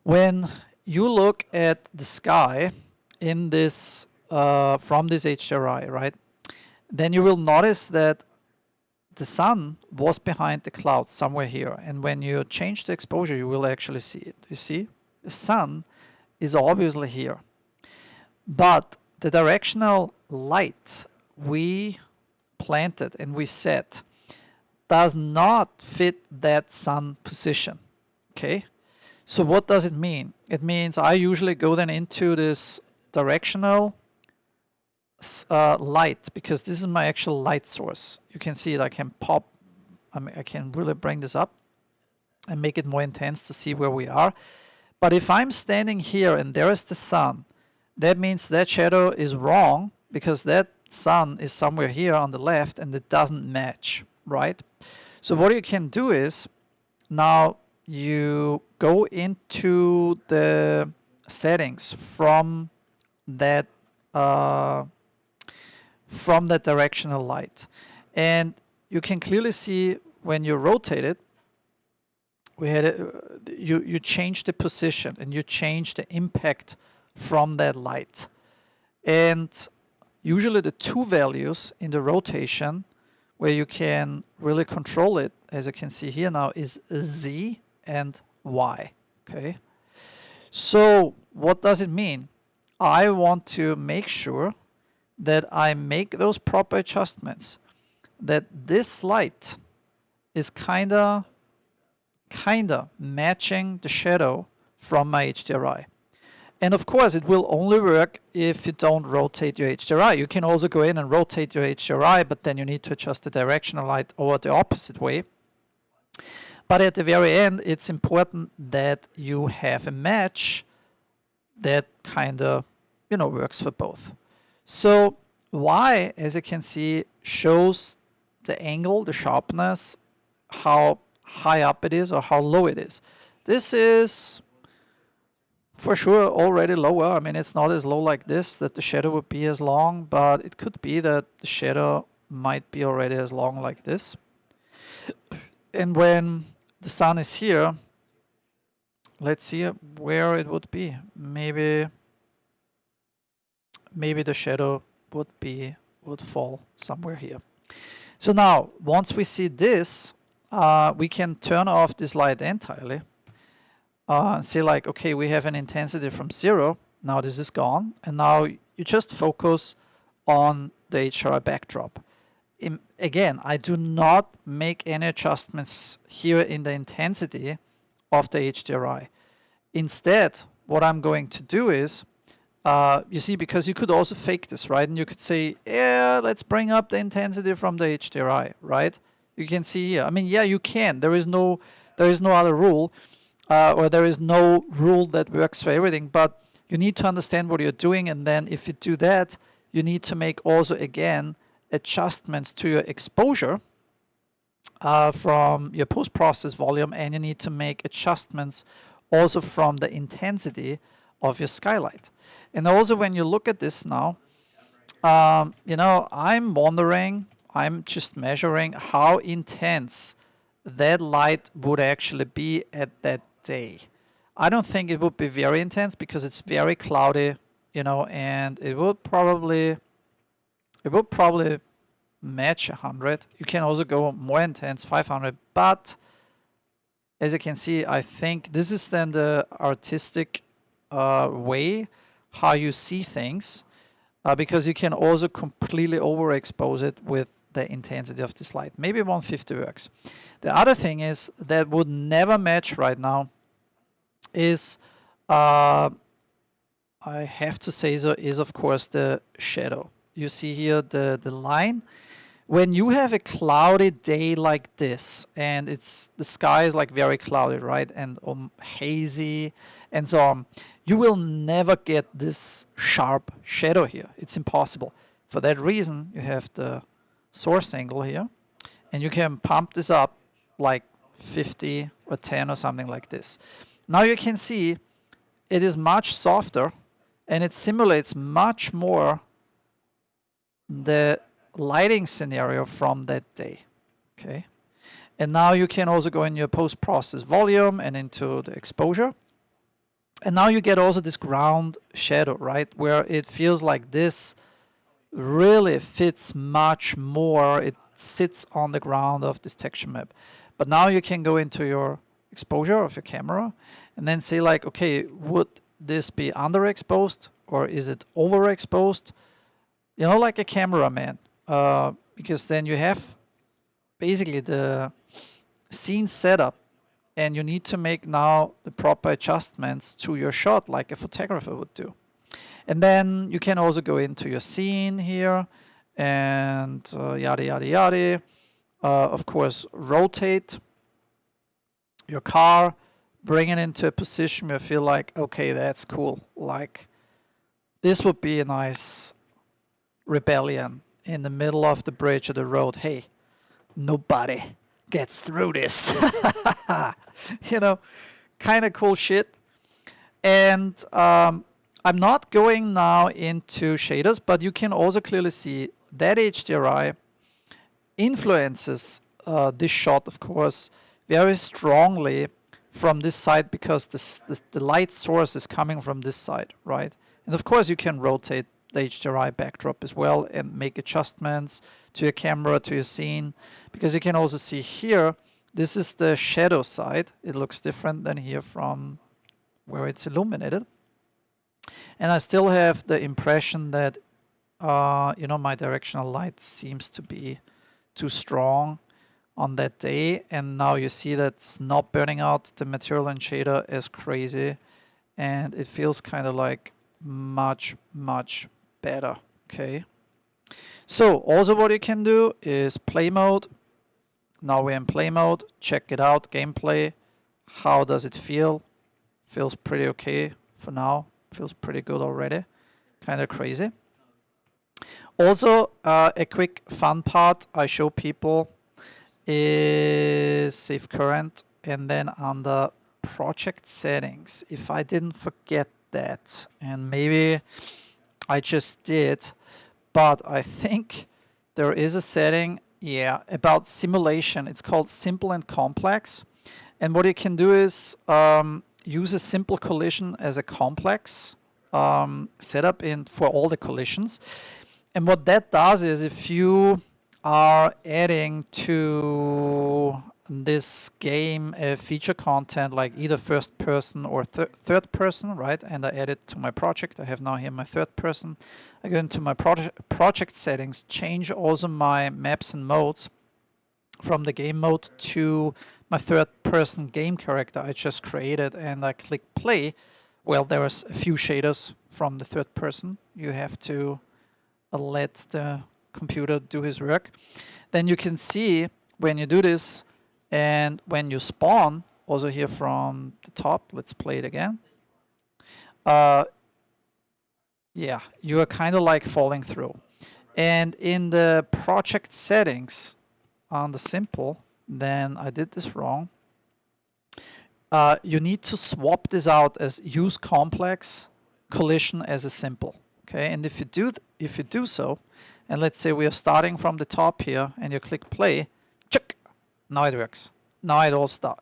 When you look at the sky in this from this HDRI, right, then you will notice that the sun was behind the clouds somewhere here, and when you change the exposure, you will actually see it. You see, the sun is obviously here, but the directional light we planted and we set does not fit that sun position. Okay, so what does it mean? It means I usually go then into this directional light, because this is my actual light source. You can see it. I can pop, I can really bring this up and make it more intense to see where we are. But if I'm standing here and there is the sun, that means that shadow is wrong, because that sun is somewhere here on the left and it doesn't match, right? So what you can do is, now you go into the settings from that directional light, and you can clearly see when you rotate it, you change the position and you change the impact from that light. And usually the two values in the rotation where you can really control it, as you can see here now, is Z and Y. Okay, so what does it mean? I want to make sure that I make those proper adjustments, that this light is kinda matching the shadow from my HDRI. And of course, it will only work if you don't rotate your HDRI. You can also go in and rotate your HDRI, but then you need to adjust the directional light over the opposite way. But at the very end, it's important that you have a match that kind of, works for both. So Y, as you can see, shows the angle, the sharpness, how high up it is or how low it is. This is for sure already lower. I mean, it's not as low like this, that the shadow would be as long, but it could be that the shadow might be already as long like this. And when the sun is here, let's see where it would be. Maybe the shadow would fall somewhere here. So now, once we see this, we can turn off this light entirely. Say like, okay, we have an intensity from 0. Now this is gone, and now you just focus on the Hdri backdrop. Again, I do not make any adjustments here in the intensity of the HDRI. Instead, what I'm going to do is, you see, because you could also fake this, right? And you could say, yeah, let's bring up the intensity from the HDRI, right? You can see here. I mean, yeah, you can. There is no other rule, or there is no rule that works for everything. But you need to understand what you're doing, and then if you do that, you need to make also again adjustments to your exposure from your post-process volume, and you need to make adjustments also from the intensity of your skylight. And also when you look at this now, you know, I'm wondering, I'm just measuring how intense that light would actually be at that day. I don't think it would be very intense because it's very cloudy, you know, and it would probably match 100. You can also go more intense, 500, but as you can see, I think this is then the artistic way how you see things, because you can also completely overexpose it with the intensity of this light. Maybe 150 works. The other thing is that would never match right now is, I have to say so, is of course the shadow. You see here the line. When you have a cloudy day like this, and the sky is like very cloudy, right, and hazy and so on, you will never get this sharp shadow here. It's impossible. For that reason, you have the source angle here, and you can pump this up like 50 or 10 or something like this. Now you can see it is much softer, and it simulates much more the lighting scenario from that day. Okay, and now you can also go in your post-process volume and into the exposure, and now you get also this ground shadow, right, where it feels like this really fits much more. It sits on the ground of this texture map. But now you can go into your exposure of your camera and then say like, okay, would this be underexposed or is it overexposed? You know, like a cameraman, because then you have basically the scene setup and you need to make now the proper adjustments to your shot like a photographer would do. And then you can also go into your scene here and yada yada yada. Of course, rotate your car, bring it into a position where you feel like, okay, that's cool. Like this would be a nice rebellion in the middle of the bridge or the road. Hey, nobody gets through this. You know, kind of cool shit. And I'm not going now into shaders, but you can also clearly see that HDRI influences this shot, of course, very strongly from this side because the light source is coming from this side, right? And of course, you can rotate the Hdri backdrop as well and make adjustments to your camera, to your scene, because you can also see here, this is the shadow side. It looks different than here from where it's illuminated. And I still have the impression that, you know, my directional light seems to be too strong on that day. And now you see that it's not burning out the material and shader as crazy. And it feels kind of like much, much better. Okay. So also what you can do is play mode. Now we're in play mode. Check it out. Gameplay. How does it feel? Feels pretty okay for now. Feels pretty good already. Kind of crazy. Also, a quick fun part I show people is save current and then under project settings. If I didn't forget that, and maybe I just did, but I think there is a setting, yeah, about simulation. It's called simple and complex. And what you can do is use a simple collision as a complex setup for all the collisions. And what that does is if you are adding to this game a feature content like either first person or third person, right? And I add it to my project. I have now here my third person. I go into my project settings, change also my maps and modes from the game mode to my third person game character I just created, and I click play. Well, there is a few shaders from the third person. You have to let the computer do his work. Then you can see when you do this and when you spawn, also here from the top, let's play it again. Yeah, you are kind of like falling through. And in the project settings on the simple, then I did this wrong. You need to swap this out as use complex collision as a simple. Okay, and if you do so, and let's say we are starting from the top here, and you click play, check, now it works. Now it all start.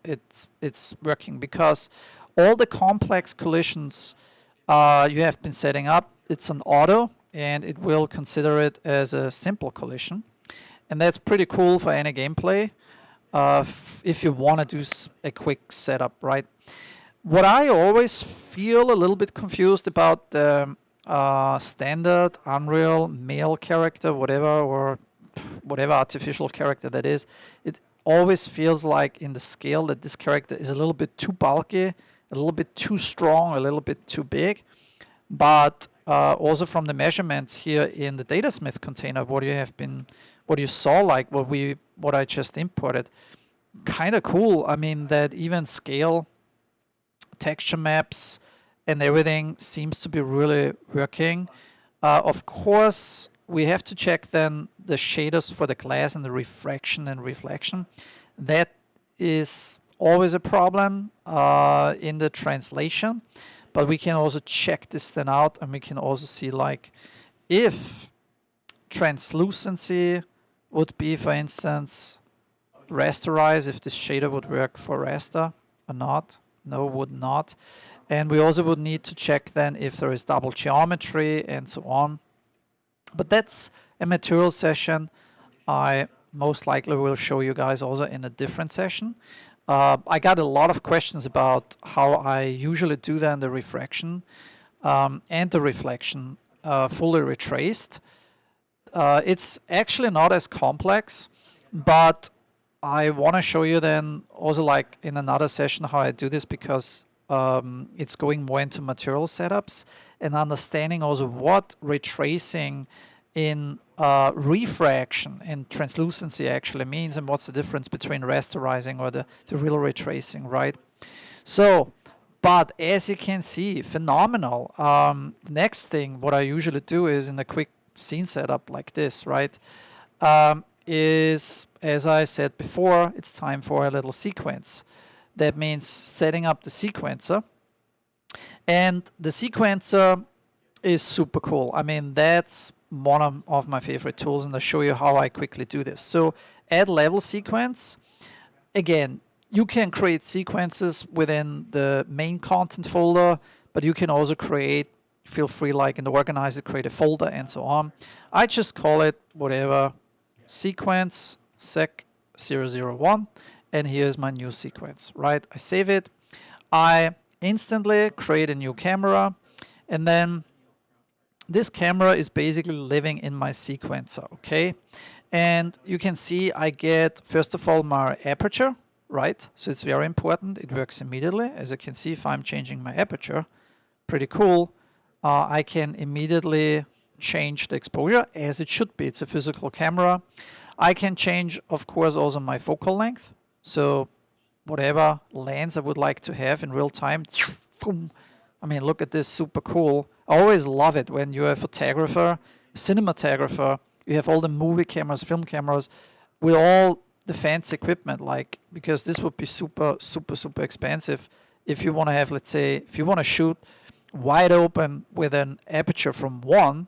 It's working because all the complex collisions you have been setting up, it's an auto, and it will consider it as a simple collision, and that's pretty cool for any gameplay. If you want to do a quick setup, right? What I always feel a little bit confused about the standard Unreal male character, whatever artificial character that is, it always feels like in the scale that this character is a little bit too bulky, a little bit too strong, a little bit too big. But also from the measurements here in the datasmith container, what you saw, like what I just imported, kind of cool. I mean, that even scale, texture maps, and everything seems to be really working. Of course, we have to check then the shaders for the glass and the refraction and reflection. That is always a problem in the translation, but we can also check this then out, and we can also see like if translucency would be, for instance, rasterize, if this shader would work for raster or not. No, would not. And we also would need to check then if there is double geometry and so on. But that's a material session I most likely will show you guys also in a different session. I got a lot of questions about how I usually do then the refraction and the reflection fully retraced. It's actually not as complex, but I want to show you then also like in another session how I do this, because it's going more into material setups and understanding also what retracing in refraction and translucency actually means, and what's the difference between rasterizing or the real retracing, right? So, but as you can see, phenomenal. Next thing, what I usually do is in a quick scene setup like this, right? Is, as I said before, it's time for a little sequence. That means setting up the sequencer. And the sequencer is super cool. I mean, that's one of my favorite tools, and I'll show you how I quickly do this. So add level sequence. Again, you can create sequences within the main content folder, but you can also create, feel free like in the organizer, create a folder and so on. I just call it whatever, sequence sec 001, and here's my new sequence, right? I save it. I instantly create a new camera, and then this camera is basically living in my sequencer, okay? And you can see I get, first of all, my aperture, right? So it's very important. It works immediately. As you can see, if I'm changing my aperture, pretty cool. I can immediately change the exposure as it should be. It's a physical camera. I can change, of course, also my focal length. So whatever lens I would like to have in real time. I mean, look at this, super cool. I always love it when you're a photographer, cinematographer, you have all the movie cameras, film cameras, with all the fancy equipment, like, because this would be super, super, super expensive if you want to have, let's say, if you want to shoot wide open with an aperture from 1.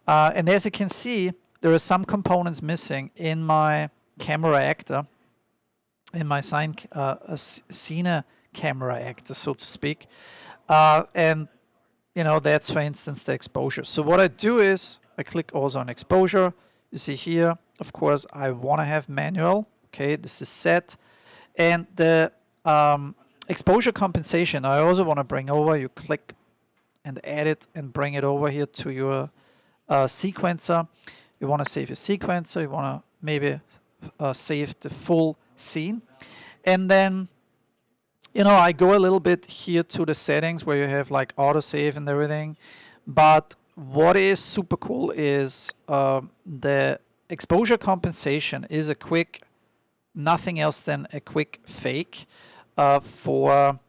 And as you can see, there are some components missing in my camera actor, in my scene camera actor, so to speak. And you know, that's for instance the exposure. So what I do is I click also on exposure. You see here, of course, I want to have manual. Okay, this is set. And the exposure compensation I also want to bring over. You click and add it and bring it over here to your sequencer. You want to save your sequencer. You want to maybe save the full scene. And then, you know, I go a little bit here to the settings where you have like autosave and everything. But what is super cool is the exposure compensation is a quick, nothing else than a quick fake for,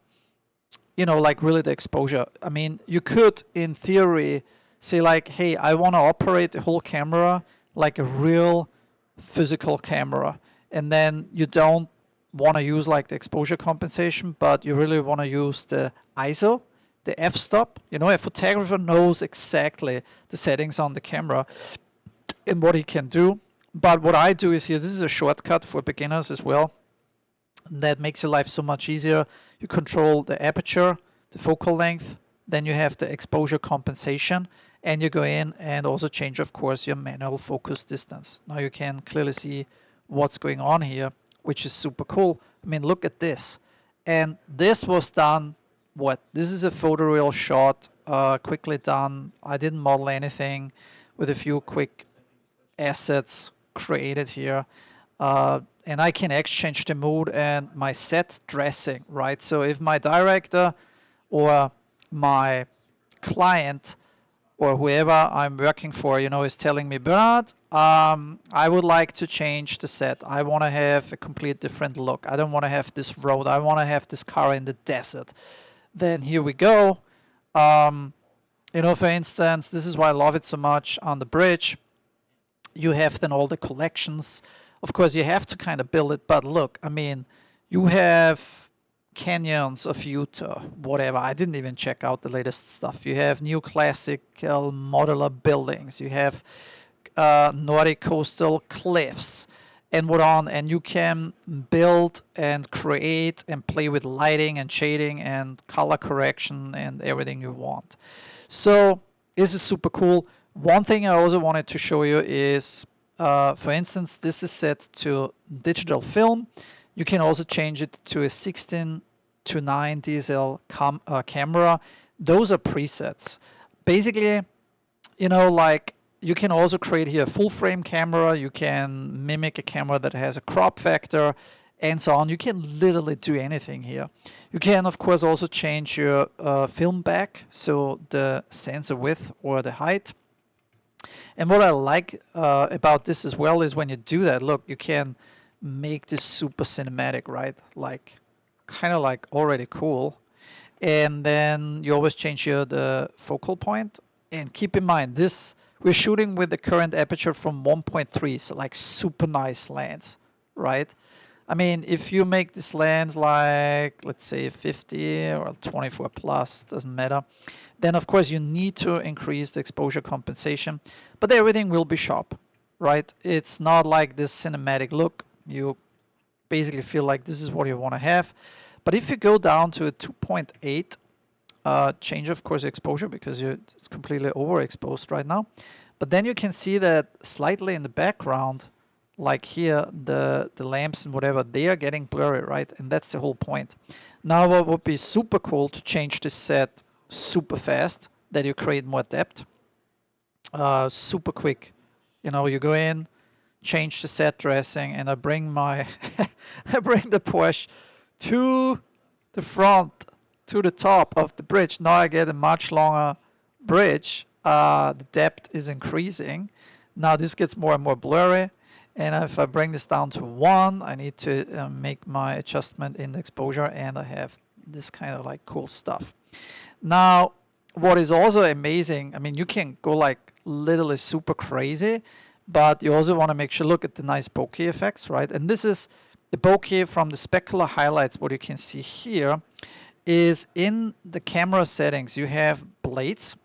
you know, like really the exposure. I mean, you could in theory say like, hey, I want to operate the whole camera like a real physical camera, and then you don't want to use like the exposure compensation, but you really want to use the ISO, the f-stop. You know, a photographer knows exactly the settings on the camera and what he can do. But what I do is here, this is a shortcut for beginners as well. That makes your life so much easier. You control the aperture, the focal length, then you have the exposure compensation, and you go in and also change, of course, your manual focus distance. Now you can clearly see what's going on here, which is super cool. I mean, look at this. And this was done, what? This is a photoreal shot, quickly done. I didn't model anything, with a few quick assets created here. And I can exchange the mood and my set dressing, right? So if my director or my client or whoever I'm working for, you know, is telling me, Bernhard, I would like to change the set. I want to have a complete different look. I don't want to have this road. I want to have this car in the desert. Then here we go. You know, for instance, this is why I love it so much on the bridge. You have then all the collections. Of course, you have to kind of build it, but look, I mean, you have canyons of Utah, whatever. I didn't even check out the latest stuff. You have neoclassical modular buildings. You have Nordic coastal cliffs and what on, and you can build and create and play with lighting and shading and color correction and everything you want. So this is super cool. One thing I also wanted to show you is, for instance, this is set to digital film. You can also change it to a 16:9 DSL camera. Those are presets. Basically, you know, like you can also create here a full frame camera. You can mimic a camera that has a crop factor and so on. You can literally do anything here. You can, of course, also change your film back, so the sensor width or the height. And what I like about this as well is when you do that, look, you can make this super cinematic, right? Like, kind of like already cool. And then you always change the focal point. And keep in mind, this we're shooting with the current aperture from 1.3, so like super nice lens, right? I mean, if you make this lens like, let's say 50 or 24 plus, doesn't matter, then of course you need to increase the exposure compensation, but everything will be sharp, right? It's not like this cinematic look. You basically feel like this is what you want to have. But if you go down to a 2.8, change of course exposure because it's completely overexposed right now. But then you can see that slightly in the background, like here, the lamps and whatever, they are getting blurry, right? And that's the whole point. Now what would be super cool to change this set super fast, that you create more depth, super quick. You know, you go in, change the set dressing, and I bring my I bring the Porsche to the front, to the top of the bridge. Now I get a much longer bridge. The depth is increasing. Now this gets more and more blurry. And if I bring this down to 1, I need to make my adjustment in the exposure, and I have this kind of like cool stuff. Now, what is also amazing, I mean, you can go like literally super crazy, but you also want to make sure, look at the nice bokeh effects, right? And this is the bokeh from the specular highlights. What you can see here is in the camera settings, you have blades,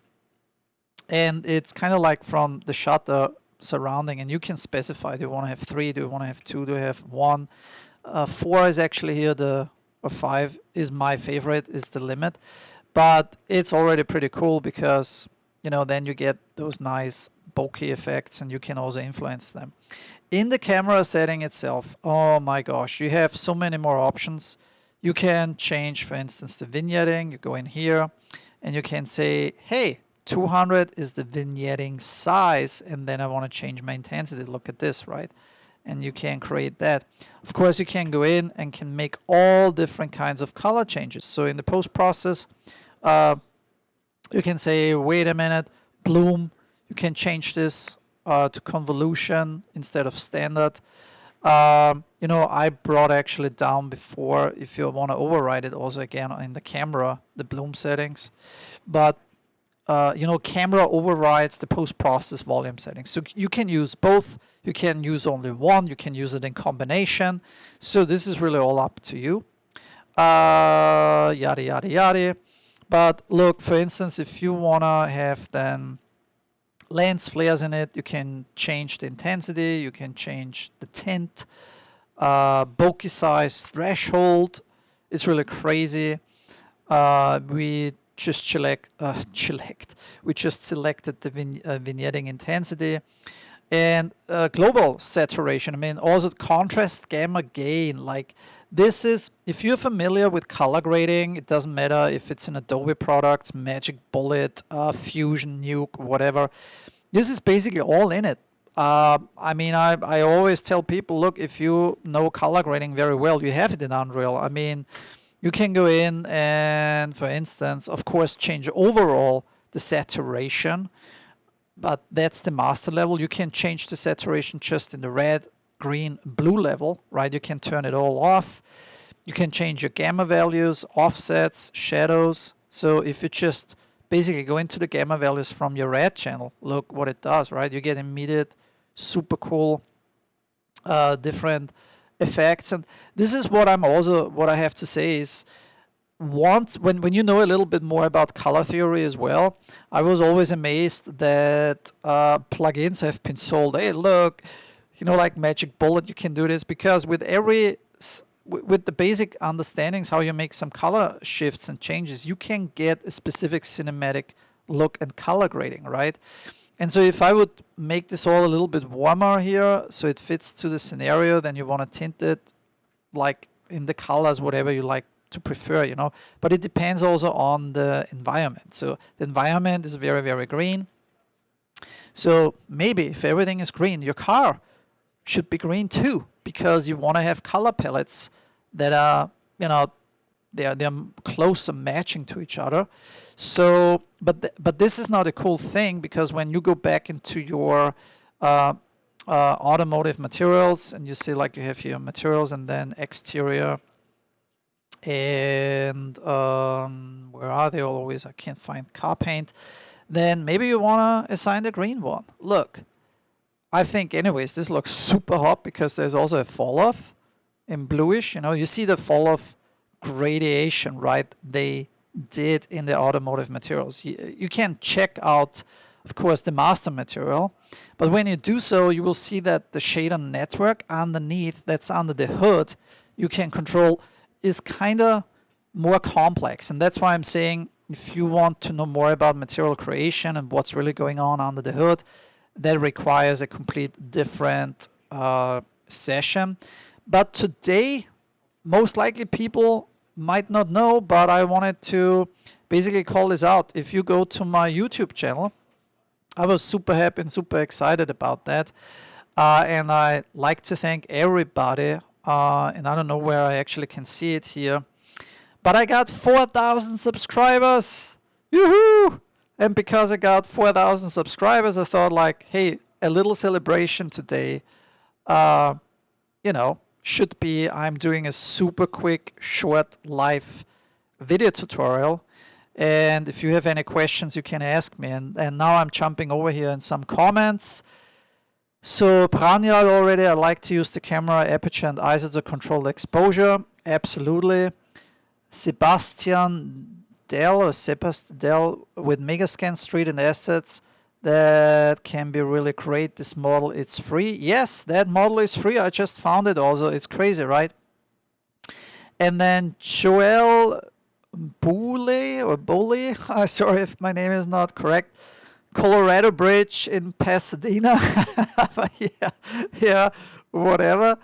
and it's kind of like from the shutter surrounding, and you can specify, do you want to have 3, do you want to have 2, do you have 1? 4 is actually here, or 5 is my favorite, is the limit. But it's already pretty cool because, you know, then you get those nice bokeh effects and you can also influence them. In the camera setting itself, oh my gosh, you have so many more options. You can change, for instance, the vignetting. You go in here and you can say, hey, 200 is the vignetting size, and then I want to change my intensity. Look at this, right? And you can create that. Of course, you can go in and can make all different kinds of color changes. So in the post process, you can say, wait a minute, bloom. You can change this to convolution instead of standard. You know, I brought actually down before, if you want to override it also again in the camera, the bloom settings. But you know, camera overrides the post-process volume settings. So you can use both. You can use only one. You can use it in combination. So this is really all up to you. Yada, yada, yada. But look, for instance, if you wanna have then lens flares in it, you can change the intensity, you can change the tint, bokeh size, threshold. It's really crazy. We just we just selected the vignetting intensity and global saturation. I mean, also contrast, gamma, gain. Like this is, if you're familiar with color grading, it doesn't matter if it's an Adobe product, Magic Bullet, Fusion, Nuke, whatever. This is basically all in it. I mean, I always tell people, look, if you know color grading very well, you have it in Unreal. I mean, you can go in and, for instance, of course, change overall the saturation, but that's the master level. You can change the saturation just in the red, green, blue level, right? You can turn it all off. You can change your gamma values, offsets, shadows. So if you just basically go into the gamma values from your red channel, look what it does, right? You get immediate, super cool, different effects. And this is what I have to say is, once when you know a little bit more about color theory as well, I was always amazed that plugins have been sold. Hey, look, like Magic Bullet, you can do this, because with the basic understandings how you make some color shifts and changes, you can get a specific cinematic look and color grading, right? And so if I would make this all a little bit warmer here, so it fits to the scenario, then you want to tint it like in the colors, whatever you like to prefer, but it depends also on the environment. So the environment is very, very green. So maybe if everything is green, your car should be green too, because you want to have color palettes that are, they're closer matching to each other. So, but this is not a cool thing, because when you go back into your automotive materials and you see, like, you have here materials and then exterior, and where are they always? I can't find car paint. Then maybe you want to assign the green one. Look, I think anyways this looks super hot, because there's also a fall off in bluish. You see the fall off gradation, right? They did in the automotive materials. You can check out, of course, the master material, but when you do so, you will see that the shader network underneath, that's under the hood, you can control, is kind of more complex. And that's why I'm saying, if you want to know more about material creation and what's really going on under the hood, that requires a complete different session. But today, most likely people might not know, but I wanted to basically call this out. If you go to my YouTube channel, I was super happy and super excited about that. And I like to thank everybody. And I don't know where I actually can see it here, but I got 4,000 subscribers. Yoo-hoo! And because I got 4,000 subscribers, I thought, like, hey, a little celebration today, should be I'm doing a super quick, short, live video tutorial. And if you have any questions, you can ask me. And now I'm jumping over here in some comments. So Branyal already, I like to use the camera aperture and ISO to control the exposure. Absolutely. Sebastian Dell with Megascan Street and Assets, that can be really great. This model, it's free. Yes, that model is free. I just found it also. It's crazy, right? And then Joel Boole, sorry if my name is not correct. Colorado Bridge in Pasadena. yeah, whatever.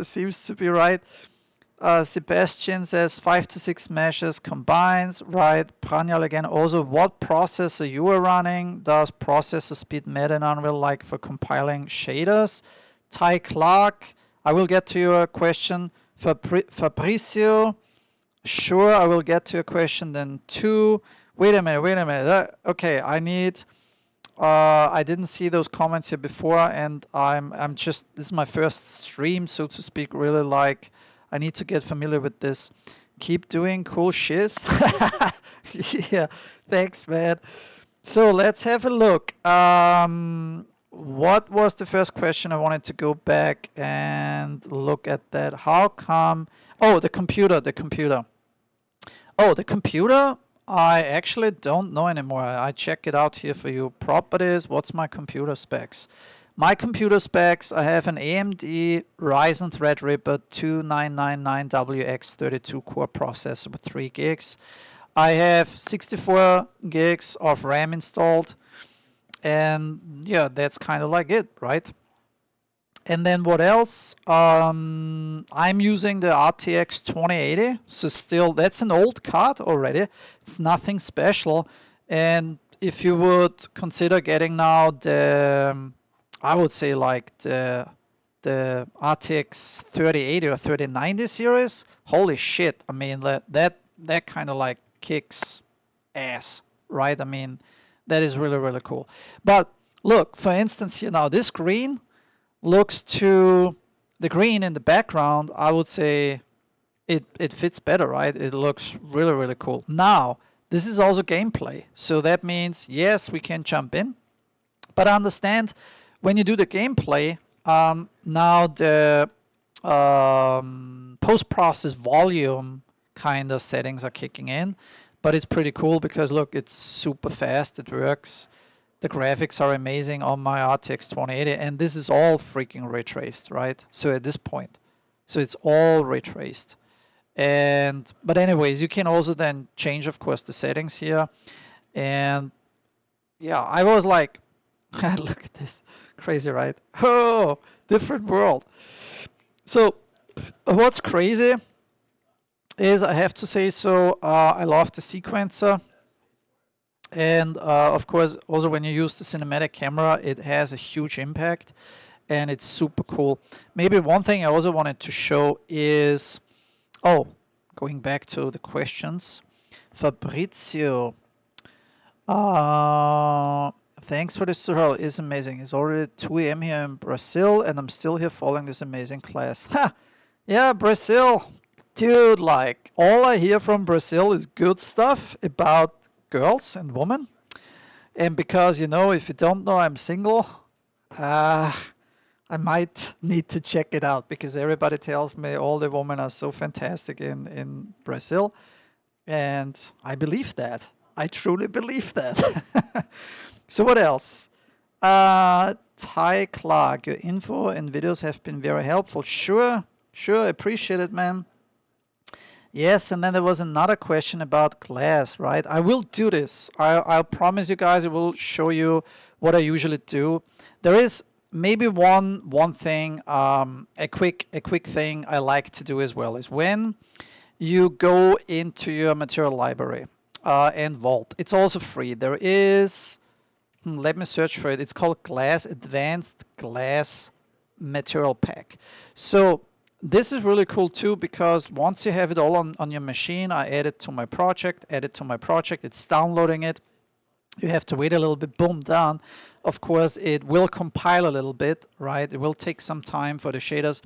Seems to be right. Sebastian says 5 to 6 meshes combines, right? Pranyal again, also what processor you are running? Does processor speed matter in Unreal, like for compiling shaders? Ty Clark, I will get to your question. Fabricio, sure, I will get to your question then too. Wait a minute. Okay, I didn't see those comments here before, and I'm just, this is my first stream, so to speak, really, like, I need to get familiar with this. Keep doing cool shiz. Yeah, thanks, man. So let's have a look. What was the first question? I wanted to go back and look at that. How come? Oh, the computer. Oh, the computer. I actually don't know anymore. I check it out here for you. Properties, what's my computer specs? My computer specs, I have an AMD Ryzen Threadripper 2999WX32 core processor with 3 gigs. I have 64 gigs of RAM installed, and yeah, that's kind of like it, right? And then what else? I'm using the RTX 2080, so still that's an old card already. It's nothing special. And if you would consider getting now the, I would say like the RTX 3080 or 3090 series, holy shit! I mean that kind of like kicks ass, right? I mean that is really cool. But look, for instance, here now this green looks to the green in the background, I would say it fits better, right? It looks really cool. Now, this is also gameplay. So that means, yes, we can jump in. But understand, when you do the gameplay, now the post-process volume kind of settings are kicking in. But it's pretty cool because, look, it's super fast. It works. The graphics are amazing on my RTX 2080, and this is all freaking ray traced, right? So at this point, so it's all ray traced. And but anyways, you can also then change, of course, the settings here. And yeah, I was like, look at this, crazy, right? Oh, different world. So what's crazy is, I have to say, so I love the sequencer. And of course, also when you use the cinematic camera, it has a huge impact and it's super cool. Maybe one thing I also wanted to show is, oh, going back to the questions. Fabrizio, thanks for this tutorial. It's amazing. It's already 2 a.m. here in Brazil and I'm still here following this amazing class. Ha! Yeah, Brazil. Dude, like, all I hear from Brazil is good stuff about girls and women. And because, you know, if you don't know, I'm single, I might need to check it out because everybody tells me all the women are so fantastic in Brazil. And I believe that. I truly believe that. So what else? Ty Clark, your info and videos have been very helpful. Sure, appreciate it, man. Yes, and then there was another question about glass, right? I will do this. I'll promise you guys I will show you what I usually do. There is maybe one thing, a quick thing I like to do as well is when you go into your material library and Vault. It's also free. There is, let me search for it. It's called Glass Advanced Glass Material Pack. So this is really cool too because once you have it all on your machine, I add it to my project, it's downloading it. You have to wait a little bit, boom, done. Of course, it will compile a little bit, right? It will take some time for the shaders.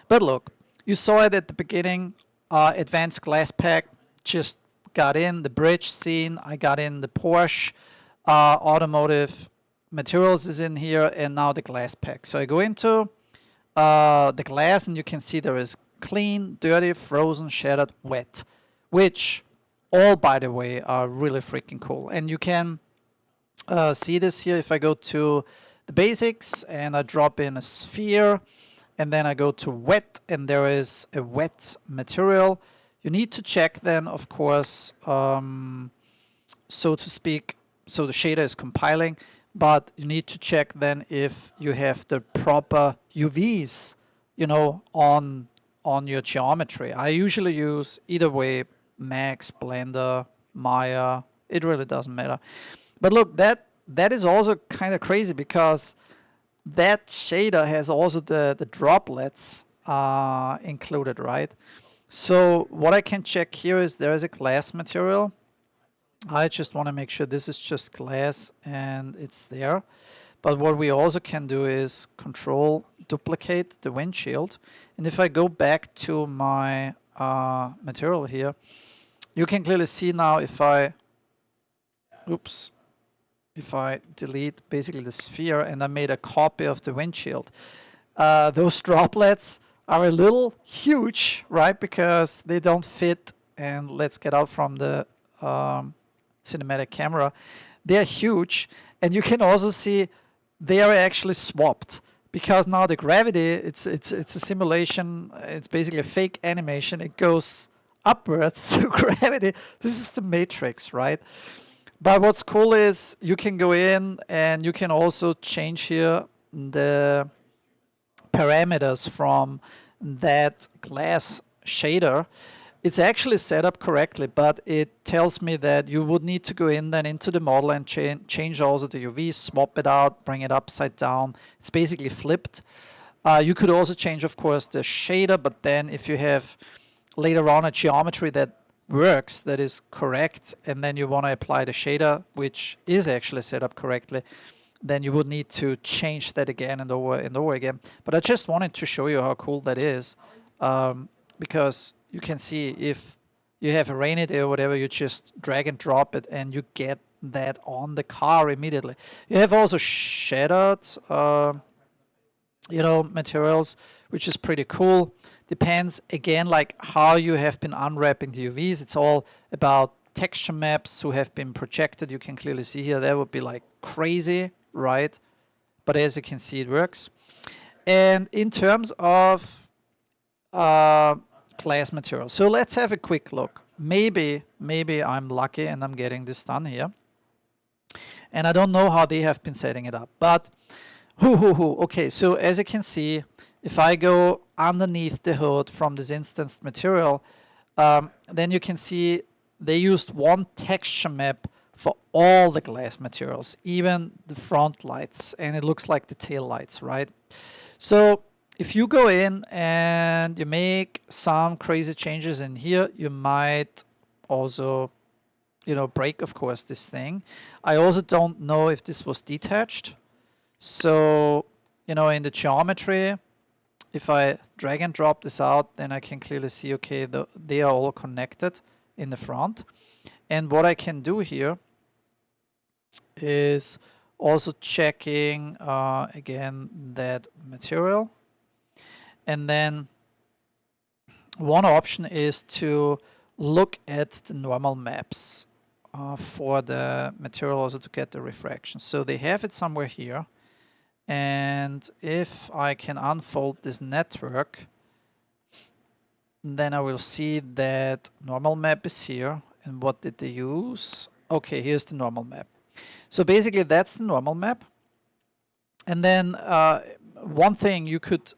But look, you saw it at the beginning, Advanced Glass Pack, just got in the bridge scene, I got in the Porsche, Automotive Materials is in here, and now the glass pack. So I go into the glass and you can see there is clean, dirty, frozen, shattered, wet, which all, by the way, are really freaking cool. And you can see this here if I go to the basics and I drop in a sphere and then I go to wet and there is a wet material. You need to check then, of course, so to speak, so the shader is compiling, but you need to check then if you have the proper UVs, you know, on your geometry. I usually use either way, Max, Blender, Maya, it really doesn't matter. But look, that is also kind of crazy because that shader has also the droplets included, right? So what I can check here is there is a glass material. I just want to make sure this is just glass and it's there. But what we also can do is control duplicate the windshield. And if I go back to my material here, you can clearly see now if I delete basically the sphere and I made a copy of the windshield, those droplets are a little huge, right? Because they don't fit. And let's get out from the cinematic camera, they're huge, and you can also see they are actually swapped, because now the gravity, it's a simulation, it's basically a fake animation, it goes upwards. So gravity, this is the matrix, right? But what's cool is you can go in and you can also change here the parameters from that glass shader. It's actually set up correctly, but it tells me that you would need to go in then into the model and change also the UV, swap it out, bring it upside down. It's basically flipped. You could also change, of course, the shader, but then if you have later on a geometry that works, that is correct, and then you want to apply the shader, which is actually set up correctly, then you would need to change that again and over again. But I just wanted to show you how cool that is, because you can see if you have a rainy day or whatever, you just drag and drop it and you get that on the car immediately. You have also shattered materials, which is pretty cool. Depends again like how you have been unwrapping the UVs. It's all about texture maps who have been projected. You can clearly see here that would be like crazy, right? But as you can see, it works. And in terms of glass material, so let's have a quick look. Maybe I'm lucky and I'm getting this done here, and I don't know how they have been setting it up, but okay, so as you can see, if I go underneath the hood from this instanced material, then you can see they used one texture map for all the glass materials, even the front lights, and it looks like the tail lights, right? So if you go in and you make some crazy changes in here, you might also, break, of course, this thing. I also don't know if this was detached. So, in the geometry, if I drag and drop this out, then I can clearly see, okay, they are all connected in the front. And what I can do here is also checking, again, that material. And then one option is to look at the normal maps for the material also to get the refraction. So they have it somewhere here. And if I can unfold this network, then I will see that normal map is here. And what did they use? Okay, here's the normal map. So basically that's the normal map. And then one thing you could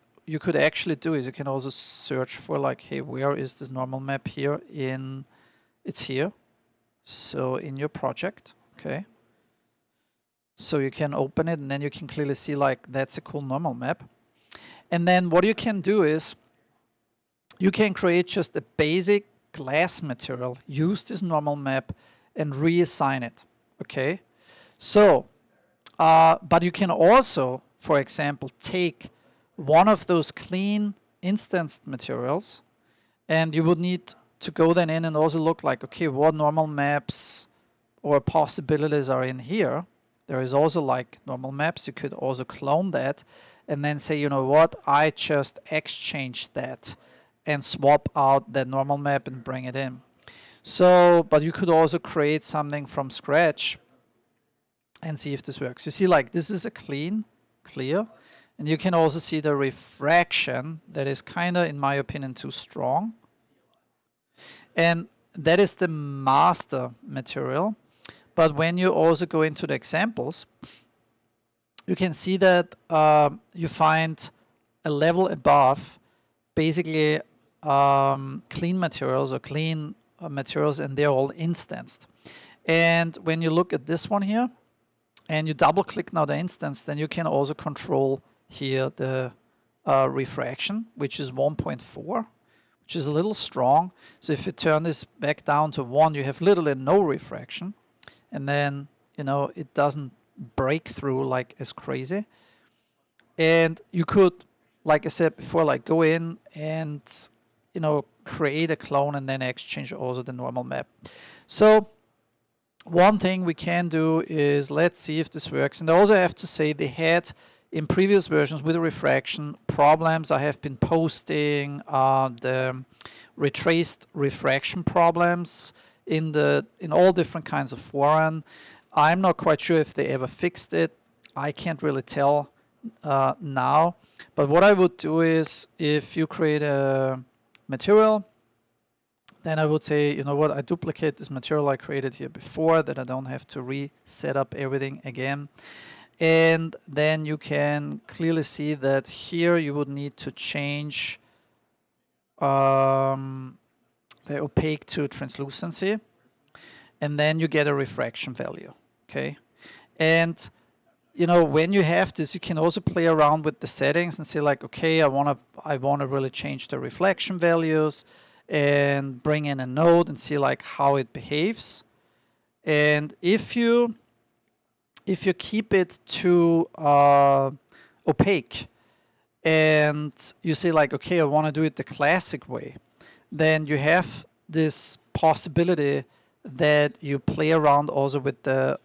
actually do is you can also search for like, hey, where is this normal map here? It's here. So in your project, okay. So you can open it and then you can clearly see like that's a cool normal map. And then what you can do is you can create just a basic glass material, use this normal map and reassign it, okay? So, but you can also, for example, take one of those clean instanced materials and you would need to go then in and also look like, okay, what normal maps or possibilities are in here. There is also like normal maps. You could also clone that and then say, you know what, I just exchange that and swap out that normal map and bring it in. So, but you could also create something from scratch and see if this works. You see like this is a clear, and you can also see the refraction that is kind of, in my opinion, too strong. And that is the master material. But when you also go into the examples, you can see that you find a level above basically clean materials or clean materials, and they're all instanced. And when you look at this one here and you double click now the instance, then you can also control here the refraction, which is 1.4, which is a little strong. So if you turn this back down to 1, you have literally no refraction. And then, it doesn't break through like as crazy. And you could, like I said before, like go in and, create a clone and then exchange also the normal map. So one thing we can do is, let's see if this works. And I also have to say they had in previous versions with the refraction problems. I have been posting the retraced refraction problems in all different kinds of forum. I'm not quite sure if they ever fixed it. I can't really tell now. But what I would do is, if you create a material, then I would say, you know what, I duplicate this material I created here before, that I don't have to reset up everything again. And then you can clearly see that here you would need to change the opaque to translucency, and then you get a refraction value. Okay, and you know, when you have this, you can also play around with the settings and say like, okay, I want to really change the reflection values and bring in a node and see like how it behaves. And if you keep it to opaque, and you say like, okay, I want to do it the classic way, then you have this possibility that you play around also with the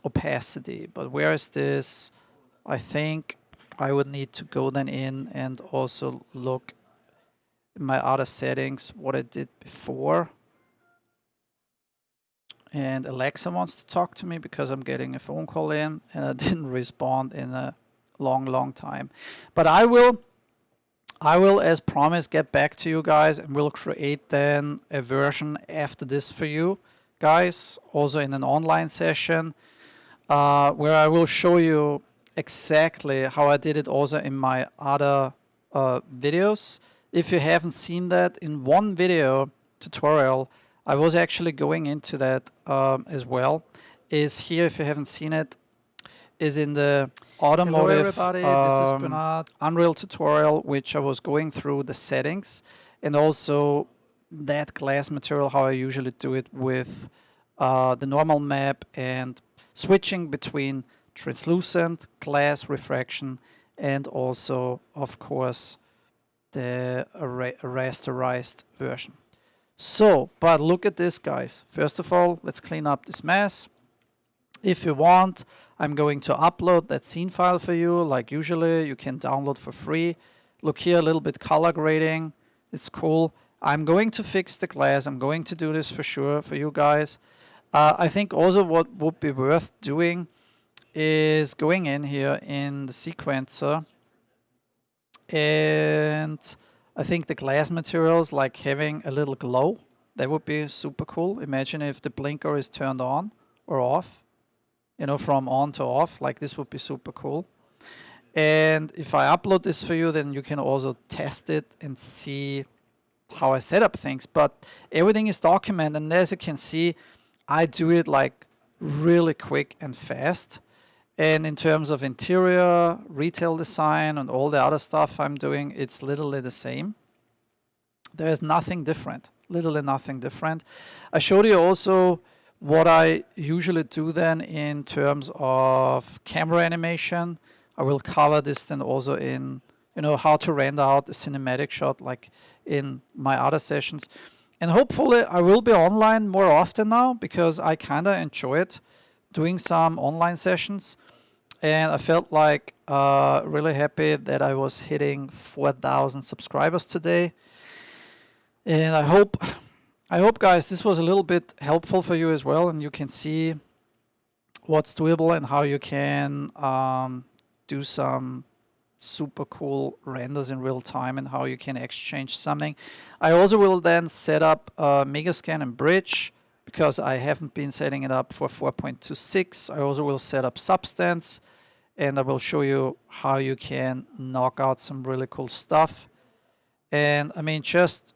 opacity. But where is this? I think I would need to go then in and also look in my other settings what I did before. And Alexa wants to talk to me because I'm getting a phone call in and I didn't respond in a long time. But I will, as promised, get back to you guys, and we'll create then a version after this for you guys, also in an online session, where I will show you exactly how I did it also in my other videos. If you haven't seen that, in one video tutorial, I was actually going into that as well. Is here, if you haven't seen it, is in the Automotive Hello everybody, this is Bernhard. Unreal tutorial, which I was going through the settings and also that glass material, how I usually do it with the normal map, and switching between translucent, glass, refraction, and also, of course, the rasterized version. So, but look at this, guys. First of all, let's clean up this mess. If you want, I'm going to upload that scene file for you, like usually. You can download for free. Look here, a little bit color grading. It's cool. I'm going to fix the glass. I'm going to do this for sure for you guys. I think also what would be worth doing is going in here in the sequencer, and I think the glass materials, like having a little glow, that would be super cool. Imagine if the blinker is turned on or off, you know, from on to off, like this would be super cool. And if I upload this for you, then you can also test it and see how I set up things. But everything is documented, and as you can see, I do it like really quick and fast. And in terms of interior, retail design, and all the other stuff I'm doing, it's literally the same. There is nothing different, literally nothing different. I showed you also what I usually do then in terms of camera animation. I will cover this then also in, you know, how to render out a cinematic shot, like in my other sessions. And hopefully I will be online more often now, because I kind of enjoy it, doing some online sessions. And I felt like really happy that I was hitting 4,000 subscribers today. And I hope, guys, this was a little bit helpful for you as well, and you can see what's doable and how you can do some super cool renders in real time, and how you can exchange something. I also will then set up Megascan and Bridge, because I haven't been setting it up for 4.26. I also will set up Substance, and I will show you how you can knock out some really cool stuff. And I mean, just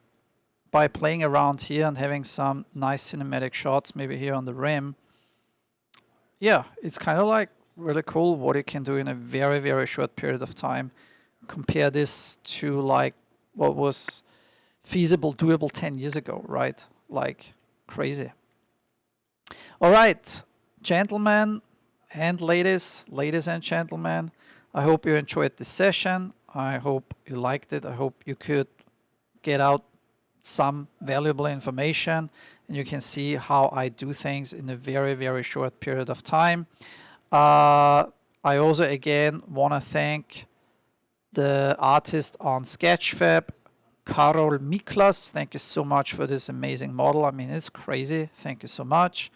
by playing around here and having some nice cinematic shots, maybe here on the rim, yeah, it's kind of like really cool what you can do in a very short period of time. Compare this to like what was feasible, doable 10 years ago, right? Like crazy. All right, gentlemen and ladies and gentlemen, I hope you enjoyed this session. I hope you liked it. I hope you could get out some valuable information, and you can see how I do things in a very short period of time. I also again want to thank the artist on Sketchfab, Karol Miklas, thank you so much for this amazing model. I mean, it's crazy. Thank you so much.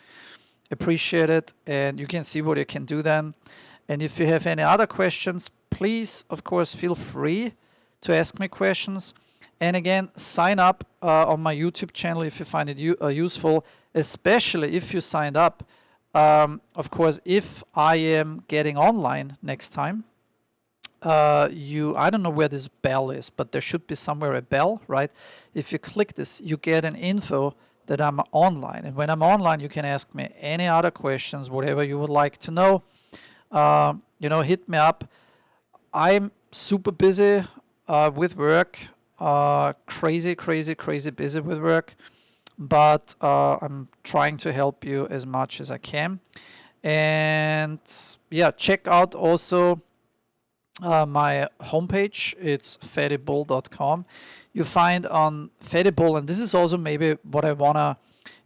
Appreciate it. And you can see what you can do then. And if you have any other questions, please, of course, feel free to ask me questions. And again, sign up on my YouTube channel if you find it useful, especially if you signed up. Of course, if I am getting online next time, I don't know where this bell is, but there should be somewhere a bell, right? If you click this, you get an info that I'm online. And when I'm online, you can ask me any other questions, whatever you would like to know. Hit me up. I'm super busy with work, crazy busy with work, but I'm trying to help you as much as I can. And yeah, check out also my homepage. It's fattybull.com. You find on Fattybull, and this is also maybe what I want to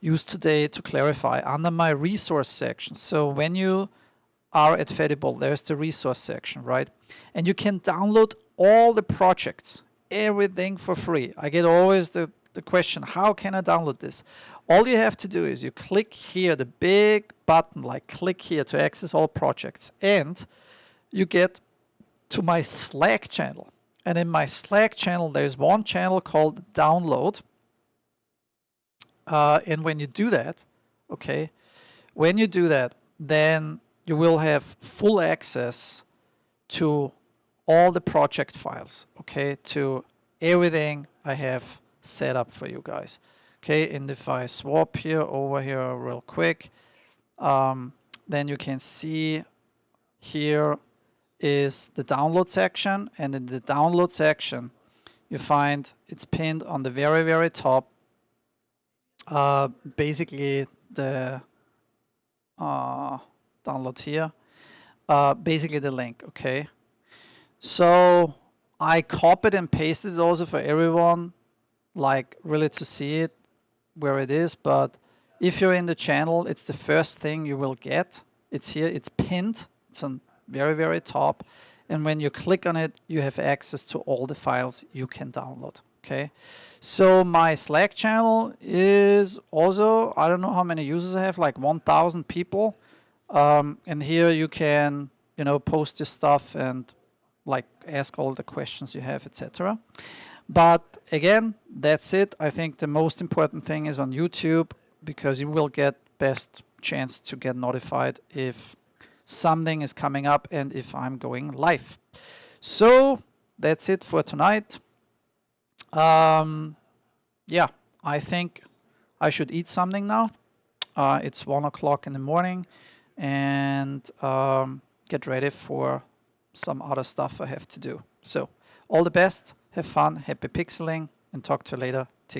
use today to clarify, under my resource section. So when you are at Fattybull, there's the resource section, right? And you can download all the projects, everything for free. I get always the question, how can I download this? All you have to do is you click here, the big button, like click here to access all projects, and you get to my Slack channel. And in my Slack channel, there's one channel called Download. And when you do that, okay, when you do that, then you will have full access to all the project files, okay, to everything I have set up for you guys. Okay, and if I swap here over here real quick, then you can see here is the download section, and in the download section you find it's pinned on the very top, basically the download here, basically the link. Okay, so I copied and pasted it also for everyone, like really to see it where it is. But if you're in the channel, it's the first thing you will get. It's here, it's pinned, it's on very top, and when you click on it, you have access to all the files you can download. Okay, so my Slack channel is also, I don't know how many users I have, like 1,000 people, and here you can post your stuff and like ask all the questions you have, etc. But again, that's it. I think the most important thing is on YouTube, because you will get best chance to get notified if something is coming up and if I'm going live. So that's it for tonight. Yeah, I think I should eat something now. It's 1 o'clock in the morning, and get ready for some other stuff I have to do. So all the best, have fun, happy pixeling, and talk to you later. Take